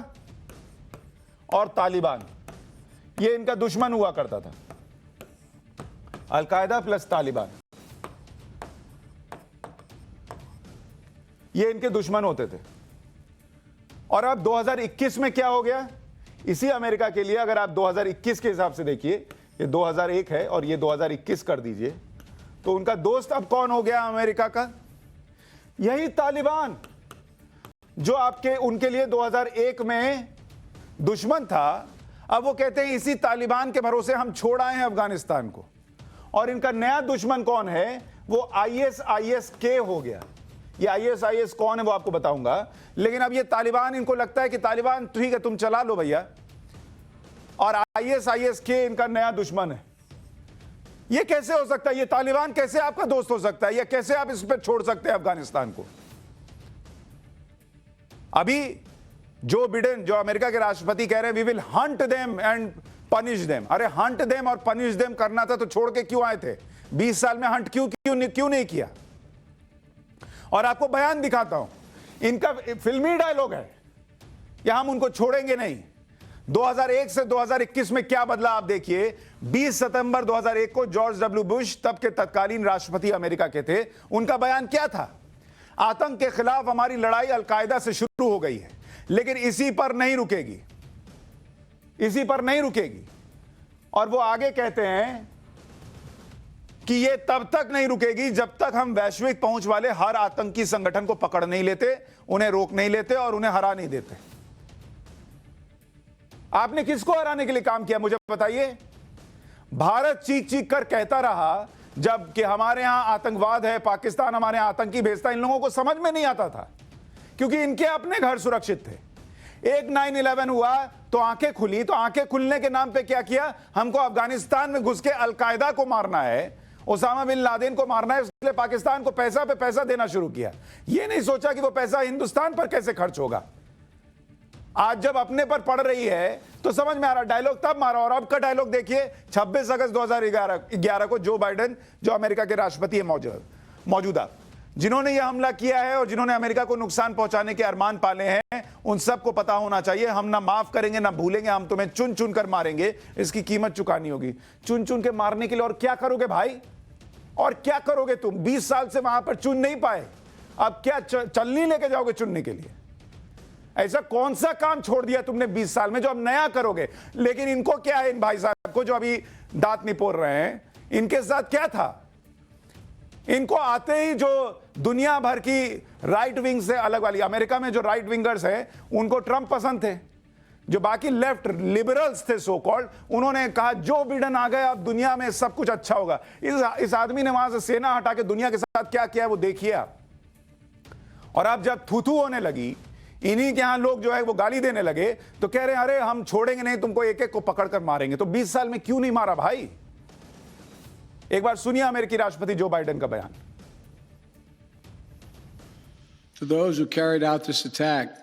और तालिबान, ये इनका दुश्मन हुआ करता था। अल-कायदा प्लस तालिबान, ये इनके दुश्मन होते थे। और अब 2021 में क्या हो गया इसी अमेरिका के लिए? अगर आप 2021 के हिसाब से देखिए, ये 2001 है और ये 2021 कर दीजिए, तो उनका दोस्त अब कौन हो गया अमेरिका का? यही तालिबान, जो आपके उनके लिए 2001 में दुश्मन था। अब वो कहते हैं इसी तालिबान के भरोसे हम छोड़ आए हैं अफगानिस्तान को। और इनका नया दुश्मन कौन है? वो ISIS-K हो गया। ये ISIS कौन है वो आपको बताऊंगा, लेकिन अब ये तालिबान, इनको लगता है कि तालिबान ठीक है तुम चला लो भैया, और ISIS-K इनका नया दुश्मन है। ये कैसे हो सकता है? ये तालिबान कैसे आपका दोस्त हो सकता है? या कैसे आप इस पर छोड़ सकते हैं अफगानिस्तान को? अभी जो बिडेन, जो अमेरिका के राष्ट्रपति, कह रहे हैं we will hunt them and punish them. अरे हंट देम और पनिश देम करना था तो छोड़ के क्यों आए थे? 20 साल में हंट क्यों नहीं किया? और आपको बयान दिखाता हूं, इनका फिल्मी डायलॉग है, या हम उनको छोड़ेंगे नहीं। 2001 से 2021 में क्या बदला आप देखिए। 20 सितंबर 2001 को जॉर्ज डब्ल्यू बुश, तब के तत्कालीन राष्ट्रपति अमेरिका के थे, उनका बयान क्या था? आतंक के खिलाफ हमारी लड़ाई अलकायदा से शुरू हो गई है, लेकिन इसी पर नहीं रुकेगी, इसी पर नहीं रुकेगी। और वो आगे कहते हैं कि ये तब तक नहीं रुकेगी जब तक हम वैश्विक पहुंच वाले हर आतंकी संगठन को पकड़ नहीं लेते, उन्हें रोक नहीं लेते और उन्हें हरा नहीं देते। आपने किसको हराने के लिए काम किया, मुझे बताइए? भारत चीख चीख कर कहता रहा जब कि हमारे यहां आतंकवाद है, पाकिस्तान हमारे यहां आतंकी भेजता, इन लोगों को समझ में नहीं आता था क्योंकि इनके अपने घर सुरक्षित थे। एक 9/11 हुआ तो आंखें खुली, तो आंखें खुलने के नाम पे क्या किया? हमको अफगानिस्तान में घुस के अलकायदा को मारना है, ओसामा बिन लादेन को मारना है, इसलिए पाकिस्तान को पैसा पे पैसा देना शुरू किया। यह नहीं सोचा कि वो पैसा हिंदुस्तान पर कैसे खर्च होगा। आज जब अपने पर पड़ रही है तो समझ में आ रहा, डायलॉग तब मारा। और अब का डायलॉग देखिए, 26 अगस्त 2011 को जो बाइडेन, जो अमेरिका के राष्ट्रपति है मौजूदा, जिन्होंने यह हमला किया है और जिन्होंने अमेरिका को नुकसान पहुंचाने के अरमान पाले हैं, उन सबको पता होना चाहिए, हम ना माफ करेंगे ना भूलेंगे, हम तुम्हें चुन चुन कर मारेंगे, इसकी कीमत चुकानी होगी। चुन चुन के मारने के लिए और क्या करोगे भाई? और क्या करोगे तुम? 20 साल से वहां पर चुन नहीं पाए, अब क्या चलनी लेके जाओगे चुनने के लिए? ऐसा कौन सा काम छोड़ दिया तुमने 20 साल में जो अब नया करोगे? लेकिन इनको क्या है, इन भाई साहब को जो अभी दांत निपोर रहे हैं, इनके साथ क्या था? इनको आते ही जो दुनिया भर की राइट विंग से अलग वाली, अमेरिका में जो राइट विंगर्स हैं, उनको ट्रंप पसंद थे। जो बाकी लेफ्ट लिबरल्स थे सो कॉल्ड, उन्होंने कहा जो बिडेन आ गए अब दुनिया में सब कुछ अच्छा होगा। इस आदमी ने वहां से सेना हटा के दुनिया के साथ क्या किया वो देखिए आप। और अब जब थू होने लगी, इन्हीं के यहां लोग जो है वो गाली देने लगे, तो कह रहे हैं अरे हम छोड़ेंगे नहीं, तुमको एक एक को पकड़कर मारेंगे। तो 20 साल में क्यों नहीं मारा भाई? एक बार सुनिए अमेरिकी राष्ट्रपति जो बाइडेन का बयान। To those who carried out this attack,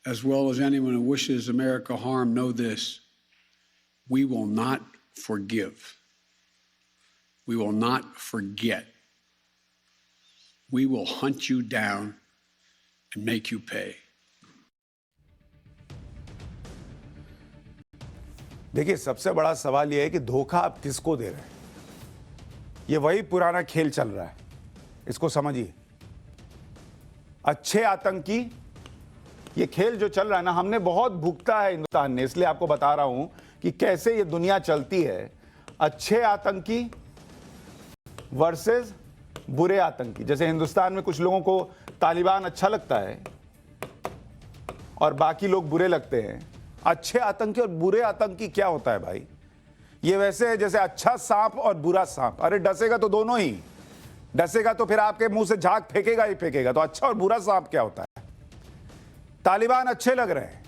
as well as anyone who wishes America harm, know this: we will not forgive. We will not forget. We will hunt you down and make you pay. देखिए, सबसे बड़ा सवाल यह है कि धोखा आप किसको दे रहे हैं? ये वही पुराना खेल चल रहा है, इसको समझिए। अच्छे आतंकी, ये खेल जो चल रहा है ना, हमने बहुत भुगता है हिंदुस्तान ने, इसलिए आपको बता रहा हूं कि कैसे ये दुनिया चलती है। अच्छे आतंकी वर्सेस बुरे आतंकी। जैसे हिंदुस्तान में कुछ लोगों को तालिबान अच्छा लगता है और बाकी लोग बुरे लगते हैं। अच्छे आतंकी और बुरे आतंकी क्या होता है भाई? ये वैसे है जैसे अच्छा सांप और बुरा सांप। अरे डसेगा तो दोनों ही, डसेगा तो फिर आपके मुंह से झाग फेंकेगा ही फेंकेगा। तो अच्छा और बुरा सांप क्या होता है? तालिबान अच्छे लग रहे हैं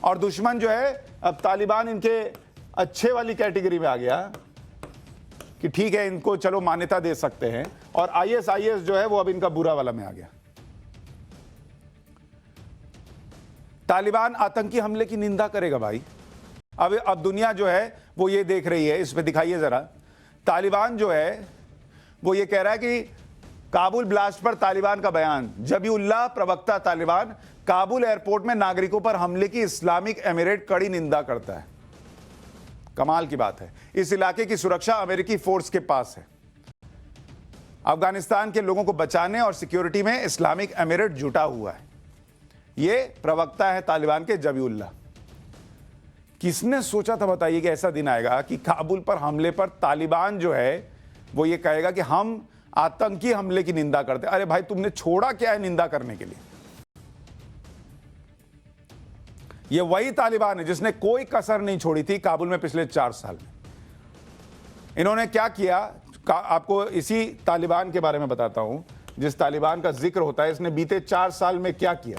और दुश्मन जो है, अब तालिबान इनके अच्छे वाली कैटेगरी में आ गया कि ठीक है, इनको चलो मान्यता दे सकते हैं। और आईएस जो है वो अब इनका बुरा वाला में आ गया। तालिबान आतंकी हमले की निंदा करेगा भाई। अब दुनिया जो है वो ये देख रही है, इस पे दिखाइए जरा। तालिबान जो है वो ये कह रहा है कि काबुल ब्लास्ट पर तालिबान का बयान। जबीउल्लाह, प्रवक्ता तालिबान, काबुल एयरपोर्ट में नागरिकों पर हमले की इस्लामिक एमिरेट कड़ी निंदा करता है। कमाल की बात है। इस इलाके की सुरक्षा अमेरिकी फोर्स के पास है। अफगानिस्तान के लोगों को बचाने और सिक्योरिटी में इस्लामिक एमिरेट जुटा हुआ है। ये प्रवक्ता है तालिबान के जबीउल्लाह। किसने सोचा था बताइए कि ऐसा दिन आएगा कि काबुल पर हमले पर तालिबान जो है वो ये कहेगा कि हम आतंकी हमले की निंदा करते। अरे भाई, तुमने छोड़ा क्या है निंदा करने के लिए? ये वही तालिबान है जिसने कोई कसर नहीं छोड़ी थी काबुल में पिछले 4 साल में। इन्होंने क्या किया, आपको इसी तालिबान के बारे में बताता हूं जिस तालिबान का जिक्र होता है। इसने बीते 4 साल में क्या किया,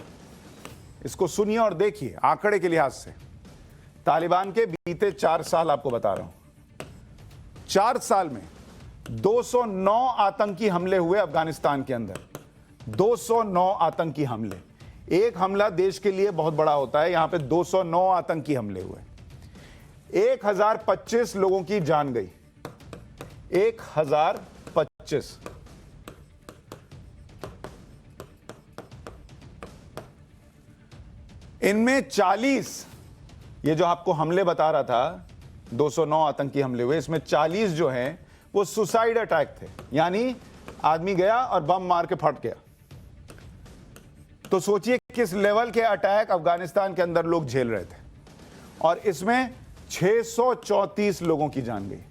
इसको सुनिए और देखिए आंकड़े के लिहाज से। तालिबान के बीते 4 साल आपको बता रहा हूं। 4 साल में 209 आतंकी हमले हुए अफगानिस्तान के अंदर। 209 आतंकी हमले। एक हमला देश के लिए बहुत बड़ा होता है, यहां पे 209 आतंकी हमले हुए। 1025 लोगों की जान गई। 1025। इनमें 40, ये जो आपको हमले बता रहा था 209 आतंकी हमले हुए, इसमें 40 जो हैं वो सुसाइड अटैक थे, यानी आदमी गया और बम मार के फट गया। तो सोचिए किस लेवल के अटैक अफगानिस्तान के अंदर लोग झेल रहे थे, और इसमें 634 लोगों की जान गई।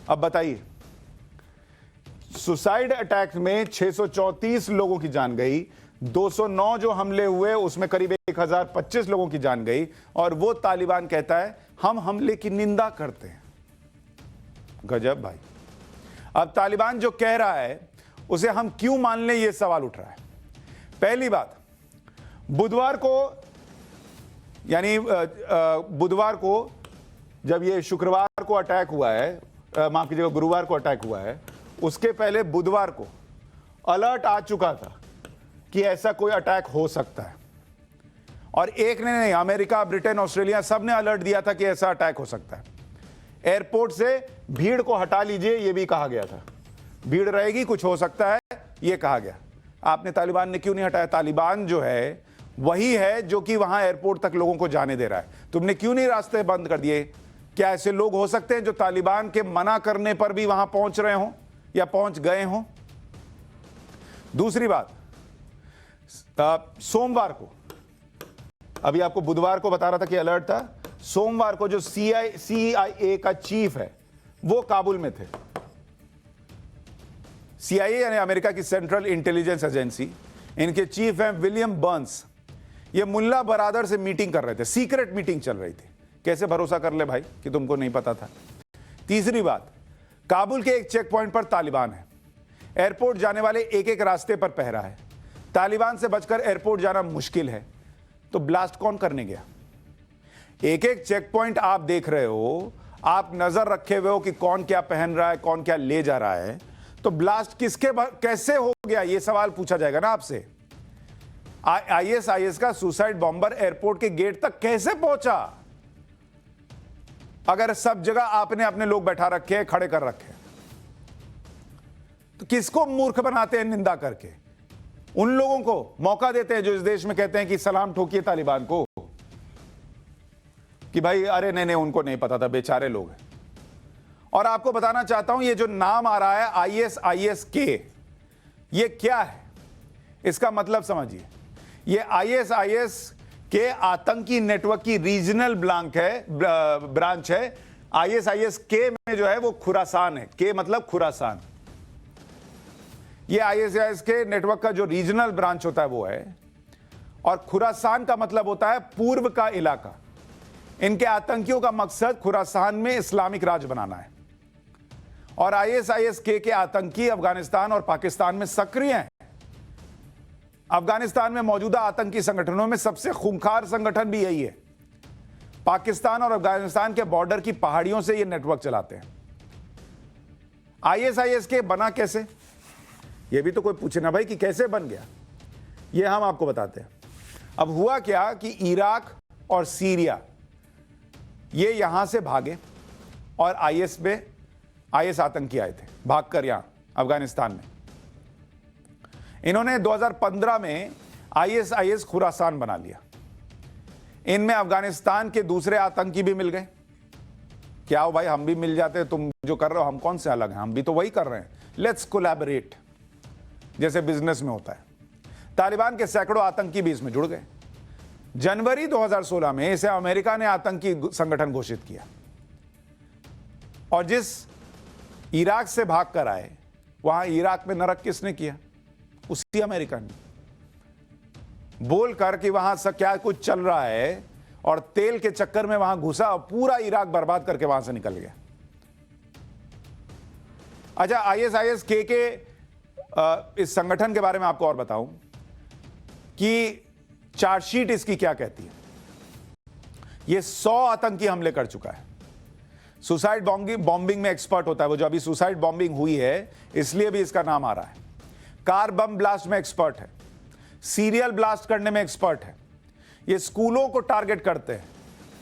अब बताइए, सुसाइड अटैक में 634 लोगों की जान गई, 209 जो हमले हुए उसमें करीब 1025 लोगों की जान गई, और वो तालिबान कहता है हम हमले की निंदा करते हैं। गजब भाई। अब तालिबान जो कह रहा है उसे हम क्यों मान लें, यह सवाल उठ रहा है। पहली बात, बुधवार को, यानी बुधवार को जब ये शुक्रवार को अटैक हुआ है, माफ कीजिएगा गुरुवार को अटैक हुआ है, उसके पहले बुधवार को अलर्ट आ चुका था कि ऐसा कोई अटैक हो सकता है, और एक ने नहीं, अमेरिका, ब्रिटेन, ऑस्ट्रेलिया सब ने अलर्ट दिया था कि ऐसा अटैक हो सकता है। एयरपोर्ट से भीड़ को हटा लीजिए, यह भी कहा गया था, भीड़ रहेगी, कुछ हो सकता है, यह कहा गया। आपने, तालिबान ने क्यों नहीं हटाया? तालिबान जो है वही है जो कि वहां एयरपोर्ट तक लोगों को जाने दे रहा है। तुमने क्यों नहीं रास्ते बंद कर दिए? क्या ऐसे लोग हो सकते हैं जो तालिबान के मना करने पर भी वहां पहुंच रहे हों या पहुंच गए हों? दूसरी बात, सोमवार को, अभी आपको बुधवार को बता रहा था कि अलर्ट था, सोमवार को जो CIA का चीफ है वो काबुल में थे। CIA यानी अमेरिका की सेंट्रल इंटेलिजेंस एजेंसी, इनके चीफ हैं विलियम बर्न्स। ये मुल्ला बरादर से मीटिंग कर रहे थे, सीक्रेट मीटिंग चल रही थी। कैसे भरोसा कर ले भाई कि तुमको नहीं पता था? तीसरी बात, काबुल के एक चेक पॉइंट पर तालिबान है, एयरपोर्ट जाने वाले एक एक रास्ते पर पहरा है, तालिबान से बचकर एयरपोर्ट जाना मुश्किल है, तो ब्लास्ट कौन करने गया? एक एक चेक पॉइंट आप देख रहे हो, आप नजर रखे हुए हो कि कौन क्या पहन रहा है, कौन क्या ले जा रहा है, तो ब्लास्ट किसके कैसे हो गया, यह सवाल पूछा जाएगा ना आपसे। ISIS का सुसाइड बॉम्बर एयरपोर्ट के गेट तक कैसे पहुंचा, अगर सब जगह आपने अपने लोग बैठा रखे, खड़े कर रखे? तो किसको मूर्ख बनाते हैं निंदा करके? उन लोगों को मौका देते हैं जो इस देश में कहते हैं कि सलाम ठोकिए तालिबान को, कि भाई अरे नहीं नहीं उनको नहीं पता था, बेचारे लोग हैं। और आपको बताना चाहता हूं, ये जो नाम आ रहा है ISIS-K, ये क्या है, इसका मतलब समझिए। ये ISIS-K आतंकी नेटवर्क की रीजनल ब्रांच है। ISIS-K में जो है वो खुरासान है, K मतलब खुरासान। ये ISIS-K नेटवर्क का जो रीजनल ब्रांच होता है वो है, और खुरासान का मतलब होता है पूर्व का इलाका। इनके आतंकियों का मकसद खुरासान में इस्लामिक राज बनाना है, और ISIS-K के आतंकी अफगानिस्तान और पाकिस्तान में सक्रिय हैं। अफगानिस्तान में मौजूदा आतंकी संगठनों में सबसे खूंखार संगठन भी यही है। पाकिस्तान और अफगानिस्तान के बॉर्डर की पहाड़ियों से ये नेटवर्क चलाते हैं। ISIS-K बना कैसे, ये भी तो कोई पूछे ना भाई कि कैसे बन गया, ये हम आपको बताते हैं। अब हुआ क्या कि इराक और सीरिया ये यहां से भागे, और IS आतंकी आए थे भागकर यहां अफगानिस्तान में। इन्होंने 2015 में ISIS खुरासान बना लिया। इनमें अफगानिस्तान के दूसरे आतंकी भी मिल गए। क्या हो भाई, हम भी मिल जाते, तुम जो कर रहे हो हम कौन से अलग हैं, हम भी तो वही कर रहे हैं, लेट्स कोलैबोरेट, जैसे बिजनेस में होता है। तालिबान के सैकड़ों आतंकी भी इसमें जुड़ गए। जनवरी 2016 में इसे अमेरिका ने आतंकी संगठन घोषित किया, और जिस इराक से भागकर आए, वहां इराक में नरक किसने किया? उसी अमेरिका ने, बोलकर कि वहां से क्या कुछ चल रहा है, और तेल के चक्कर में वहां घुसा और पूरा इराक बर्बाद करके वहां से निकल गया। अच्छा, ISIS-K के इस संगठन के बारे में आपको और बताऊं कि चार्जशीट इसकी क्या कहती है। यह 100 आतंकी हमले कर चुका है। सुसाइड बॉम्बिंग में एक्सपर्ट होता है वो, जो अभी सुसाइड बॉम्बिंग हुई है इसलिए भी इसका नाम आ रहा है। कार बम ब्लास्ट में एक्सपर्ट है, सीरियल ब्लास्ट करने में एक्सपर्ट है, ये स्कूलों को टारगेट करते हैं,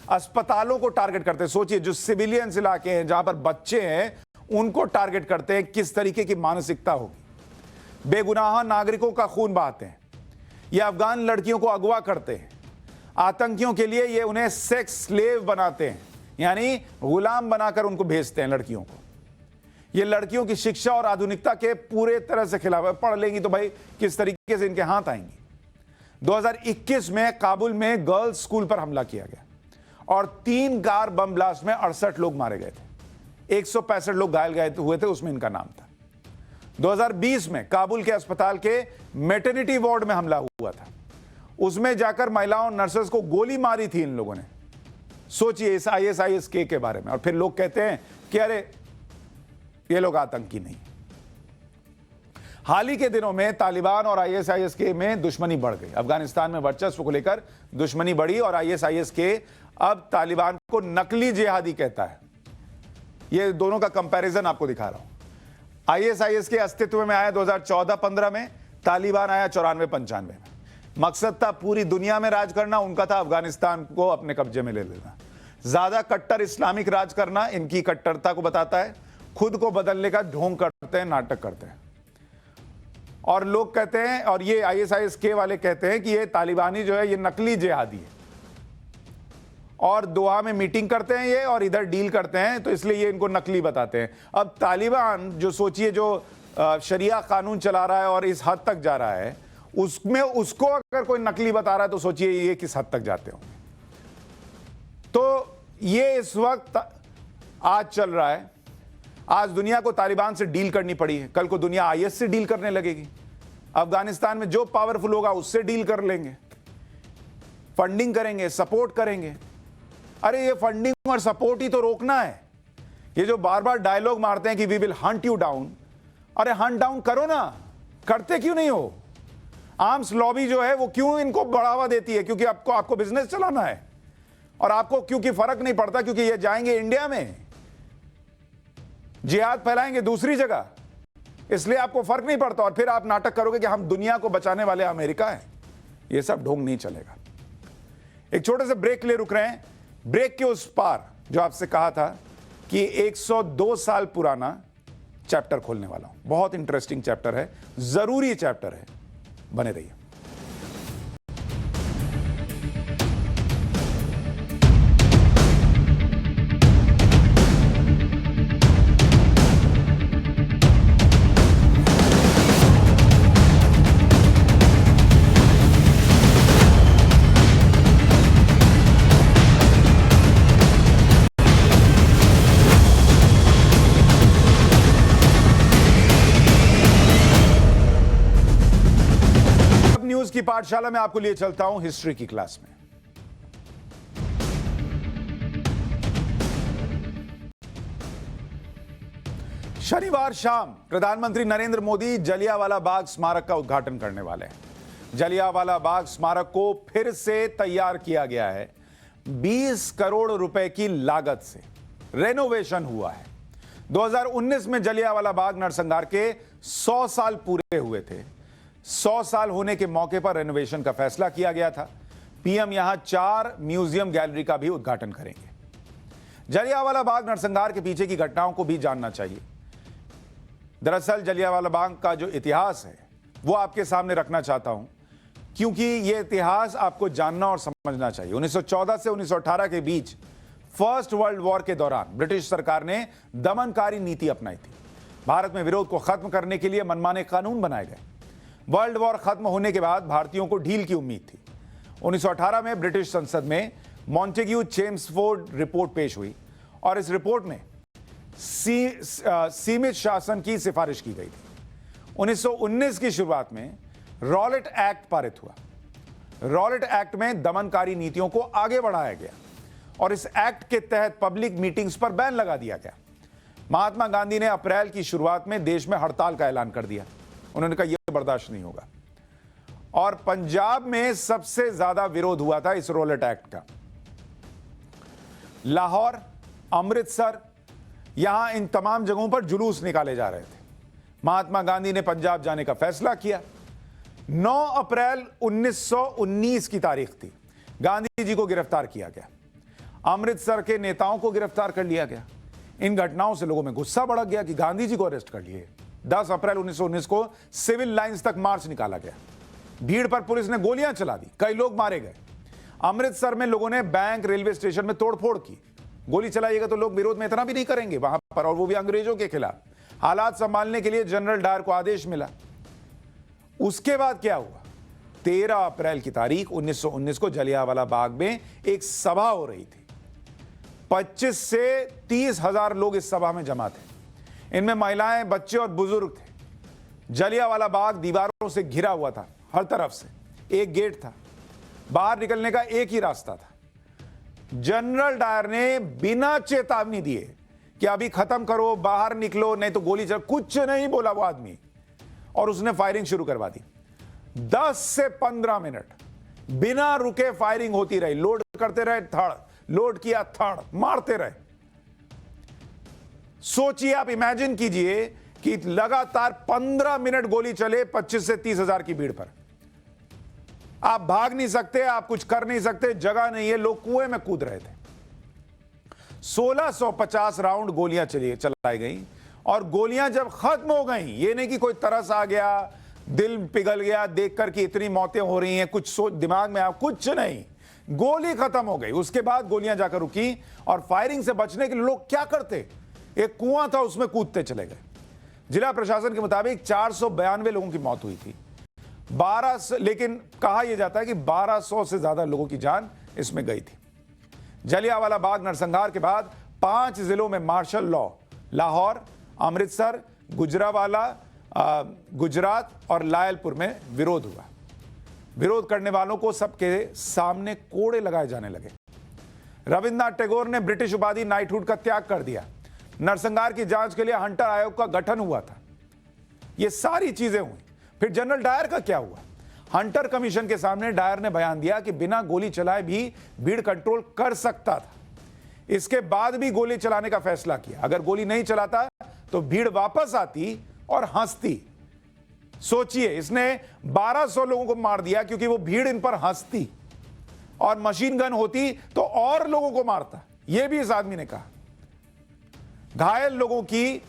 अस्पतालों को टारगेट करते हैं। सोचिए, जो सिविलियंस इलाके हैं जहां पर बच्चे हैं उनको टारगेट करते हैं, किस तरीके की मानसिकता होगी। बेगुनाह नागरिकों का खून बहाते हैं, ये अफगान लड़कियों को अगवा करते हैं, आतंकियों के लिए ये उन्हें सेक्स स्लेव बनाते हैं, यानी गुलाम बनाकर उनको भेजते हैं लड़कियों को। ये लड़कियों की शिक्षा और आधुनिकता के पूरे तरह से खिलाफ है। पढ़ लेंगी तो भाई किस तरीके से इनके हाथ आएंगी। 2021 में काबुल में गर्ल्स स्कूल पर हमला किया गया और 3 कार बम ब्लास्ट में 68 लोग मारे गए थे, 165 लोग घायल हुए थे, उसमें इनका नाम था। 2020 में काबुल के अस्पताल के मैटरनिटी वार्ड में हमला हुआ था, उसमें जाकर महिलाओं नर्सेस को गोली मारी थी इन लोगों ने। सोचिए इस ISIS-K के बारे में, और फिर लोग कहते हैं कि अरे ये लोग आतंकी नहीं। हाल ही के दिनों में तालिबान और ISIS-K में दुश्मनी बढ़ गई। अफगानिस्तान में वर्चस्व को लेकर दुश्मनी बढ़ी और ISIS-K अब तालिबान को नकली जिहादी कहता है। ये दोनों का कंपैरिजन आपको दिखा रहा हूं। ISIS-K अस्तित्व में आया 2014-15 में, तालिबान आया 94-95 में। मकसद था पूरी दुनिया में राज करना, उनका था अफगानिस्तान को अपने कब्जे में ले लेना। ज्यादा कट्टर इस्लामिक राज करना इनकी कट्टरता को बताता है। खुद को बदलने का ढोंग करते हैं, नाटक करते हैं। और लोग कहते हैं, और ये ISIS-K वाले कहते हैं कि ये तालिबानी जो है ये नकली जिहादी है, और दोहा में मीटिंग करते हैं ये और इधर डील करते हैं, तो इसलिए ये इनको नकली बताते हैं। अब तालिबान जो सोचिए जो शरिया कानून चला रहा है और इस हद तक जा रहा है, उसमें उसको अगर कोई नकली बता रहा है तो सोचिए ये किस हद तक जाते होंगे। तो ये इस वक्त आज चल रहा है। आज दुनिया को तालिबान से डील करनी पड़ी है, कल को दुनिया IS से डील करने लगेगी। अफगानिस्तान में जो पावरफुल होगा उससे डील कर लेंगे, फंडिंग करेंगे, सपोर्ट करेंगे। अरे ये फंडिंग और सपोर्ट ही तो रोकना है। ये जो बार बार डायलॉग मारते हैं कि we will hunt you down, अरे हंट डाउन करो ना, करते क्यों नहीं हो? आर्म्स लॉबी जो है वो क्यों इनको बढ़ावा देती है? क्योंकि आपको बिजनेस चलाना है, और आपको क्योंकि फर्क नहीं पड़ता, क्योंकि ये जाएंगे इंडिया में जिहाद फैलाएंगे दूसरी जगह, इसलिए आपको फर्क नहीं पड़ता। और फिर आप नाटक करोगे कि हम दुनिया को बचाने वाले अमेरिका हैं। ये सब ढोंग नहीं चलेगा। एक छोटे से ब्रेक के लिए रुक रहे हैं। ब्रेक के उस पार जो आपसे कहा था कि 102 साल पुराना चैप्टर खोलने वाला हूं। बहुत इंटरेस्टिंग चैप्टर है, जरूरी चैप्टर है, बने रहिए। की पाठशाला में आपको लिए चलता हूं हिस्ट्री की क्लास में। शनिवार शाम प्रधानमंत्री नरेंद्र मोदी जलियांवाला बाग स्मारक का उद्घाटन करने वाले हैं। जलियांवाला बाग स्मारक को फिर से तैयार किया गया है। 20 करोड़ रुपए की लागत से रेनोवेशन हुआ है। 2019 में जलियांवाला बाग नरसंहार के 100 साल पूरे हुए थे। 100 साल होने के मौके पर रेनोवेशन का फैसला किया गया था। पीएम यहां 4 म्यूजियम गैलरी का भी उद्घाटन करेंगे। जलियांवाला बाग नरसंहार के पीछे की घटनाओं को भी जानना चाहिए। दरअसल जलियांवाला बाग का जो इतिहास है वो आपके सामने रखना चाहता हूं, क्योंकि यह इतिहास आपको जानना और समझना चाहिए। 1914 से 1918 के बीच फर्स्ट वर्ल्ड वॉर के दौरान ब्रिटिश सरकार ने दमनकारी नीति अपनाई थी। भारत में विरोध को खत्म करने के लिए मनमाने कानून बनाए गए। वर्ल्ड वॉर खत्म होने के बाद भारतीयों को ढील की उम्मीद थी। 1918 में ब्रिटिश संसद में मॉन्टेग्यू चेम्सफोर्ड रिपोर्ट पेश हुई और इस रिपोर्ट में सीमित शासन की सिफारिश की गई थी। 1919 की शुरुआत में रॉलेट एक्ट पारित हुआ। रॉलेट एक्ट में दमनकारी नीतियों को आगे बढ़ाया गया और इस एक्ट के तहत पब्लिक मीटिंग्स पर बैन लगा दिया गया। महात्मा गांधी ने अप्रैल की शुरुआत में देश में हड़ताल का ऐलान कर दिया। उन्होंने कहा यह बर्दाश्त नहीं होगा। और पंजाब में सबसे ज्यादा विरोध हुआ था इस रॉलेट एक्ट का। लाहौर, अमृतसर, यहां इन तमाम जगहों पर जुलूस निकाले जा रहे थे। महात्मा गांधी ने पंजाब जाने का फैसला किया। 9 अप्रैल 1919 की तारीख थी। गांधी जी को गिरफ्तार किया गया, अमृतसर के नेताओं को गिरफ्तार कर लिया गया। इन घटनाओं से लोगों में गुस्सा बढ़ गया कि गांधी जी को अरेस्ट कर लिए। 10 अप्रैल 1919 को सिविल लाइंस तक मार्च निकाला गया। भीड़ पर पुलिस ने गोलियां चला दी, कई लोग मारे गए। अमृतसर में लोगों ने बैंक, रेलवे स्टेशन में तोड़फोड़ की। गोली चलाइएगा तो लोग विरोध में इतना भी नहीं करेंगे वहां पर, और वो भी अंग्रेजों के खिलाफ। हालात संभालने के लिए जनरल डायर को आदेश मिला। उसके बाद क्या हुआ? 13 अप्रैल की तारीख 1919 को जलियांवाला बाग में एक सभा हो रही थी। 25 से 30 हजार लोग इस सभा में जमा थे। इनमें महिलाएं, बच्चे और बुजुर्ग थे। जलियांवाला बाग दीवारों से घिरा हुआ था, हर तरफ से एक गेट था, बाहर निकलने का एक ही रास्ता था। जनरल डायर ने बिना चेतावनी दिए कि अभी खत्म करो, बाहर निकलो, नहीं तो गोली चल, कुछ नहीं बोला वो आदमी, और उसने फायरिंग शुरू करवा दी। 10 से 15 मिनट बिना रुके फायरिंग होती रही। लोड करते रहे, थड़ लोड किया, थड़ मारते रहे। सोचिए, आप इमेजिन कीजिए कि लगातार 15 मिनट गोली चले 25 से 30 हजार की भीड़ पर। आप भाग नहीं सकते, आप कुछ कर नहीं सकते, जगह नहीं है, लोग कुएं में कूद रहे थे। 1650 राउंड गोलियां चलाई गई, और गोलियां जब खत्म हो गई, ये नहीं कि कोई तरस आ गया, दिल पिघल गया देखकर कि इतनी मौतें हो रही हैं, कुछ सोच दिमाग में आया, कुछ नहीं, गोली खत्म हो गई। उसके बाद गोलियां जाकर रुकी, और फायरिंग से बचने के लिए लोग क्या करते? एक कुआं था, उसमें कूदते चले गए। जिला प्रशासन के मुताबिक 492 लोगों की मौत हुई थी। लेकिन कहा यह जाता है कि 1200 से ज्यादा लोगों की जान इसमें गई थी। जलियांवाला बाग नरसंहार के बाद 5 जिलों में मार्शल लॉ, लाहौर, अमृतसर, गुजरावाला, गुजरात और लायलपुर में विरोध हुआ। विरोध करने वालों को सबके सामने कोड़े लगाए जाने लगे। रविन्द्रनाथ टैगोर ने ब्रिटिश उपाधि नाइटहुड का त्याग कर दिया। नरसंहार की जांच के लिए हंटर आयोग का गठन हुआ था। ये सारी चीजें हुई। फिर जनरल डायर का क्या हुआ? हंटर कमीशन के सामने डायर ने बयान दिया कि बिना गोली चलाए भी भीड़ कंट्रोल कर सकता था। इसके बाद भी गोली चलाने का फैसला किया। अगर गोली नहीं चलाता तो भीड़ वापस आती और हंसती। सोचिए, इसने 1200 लोगों को मार दिया क्योंकि वो भीड़ इन पर हंसती, और मशीन गन होती तो और लोगों को मारता। यह भी इस आदमी ने कहा। घायल लोगों की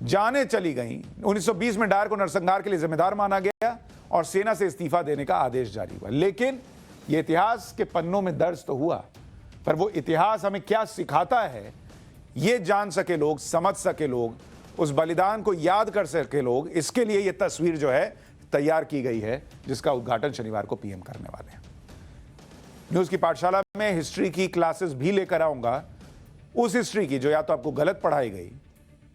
जानें चली गईं। 1920 में डायर को नरसंहार के लिए जिम्मेदार माना गया और सेना से इस्तीफा देने का आदेश जारी हुआ। लेकिन यह इतिहास के पन्नों में दर्ज तो हुआ, पर वो इतिहास हमें क्या सिखाता है, ये जान सके लोग, समझ सके लोग, उस बलिदान को याद कर सके लोग, इसके लिए यह तस्वीर जो है तैयार की गई है, जिसका उद्घाटन शनिवार को पीएम करने वाले हैं। न्यूज की पाठशाला में हिस्ट्री की क्लासेस भी लेकर आऊंगा, उस हिस्ट्री की जो या तो आपको गलत पढ़ाई गई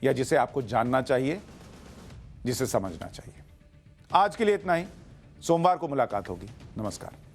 या जिसे आपको जानना चाहिए, जिसे समझना चाहिए। आज के लिए इतना ही। सोमवार को मुलाकात होगी। नमस्कार।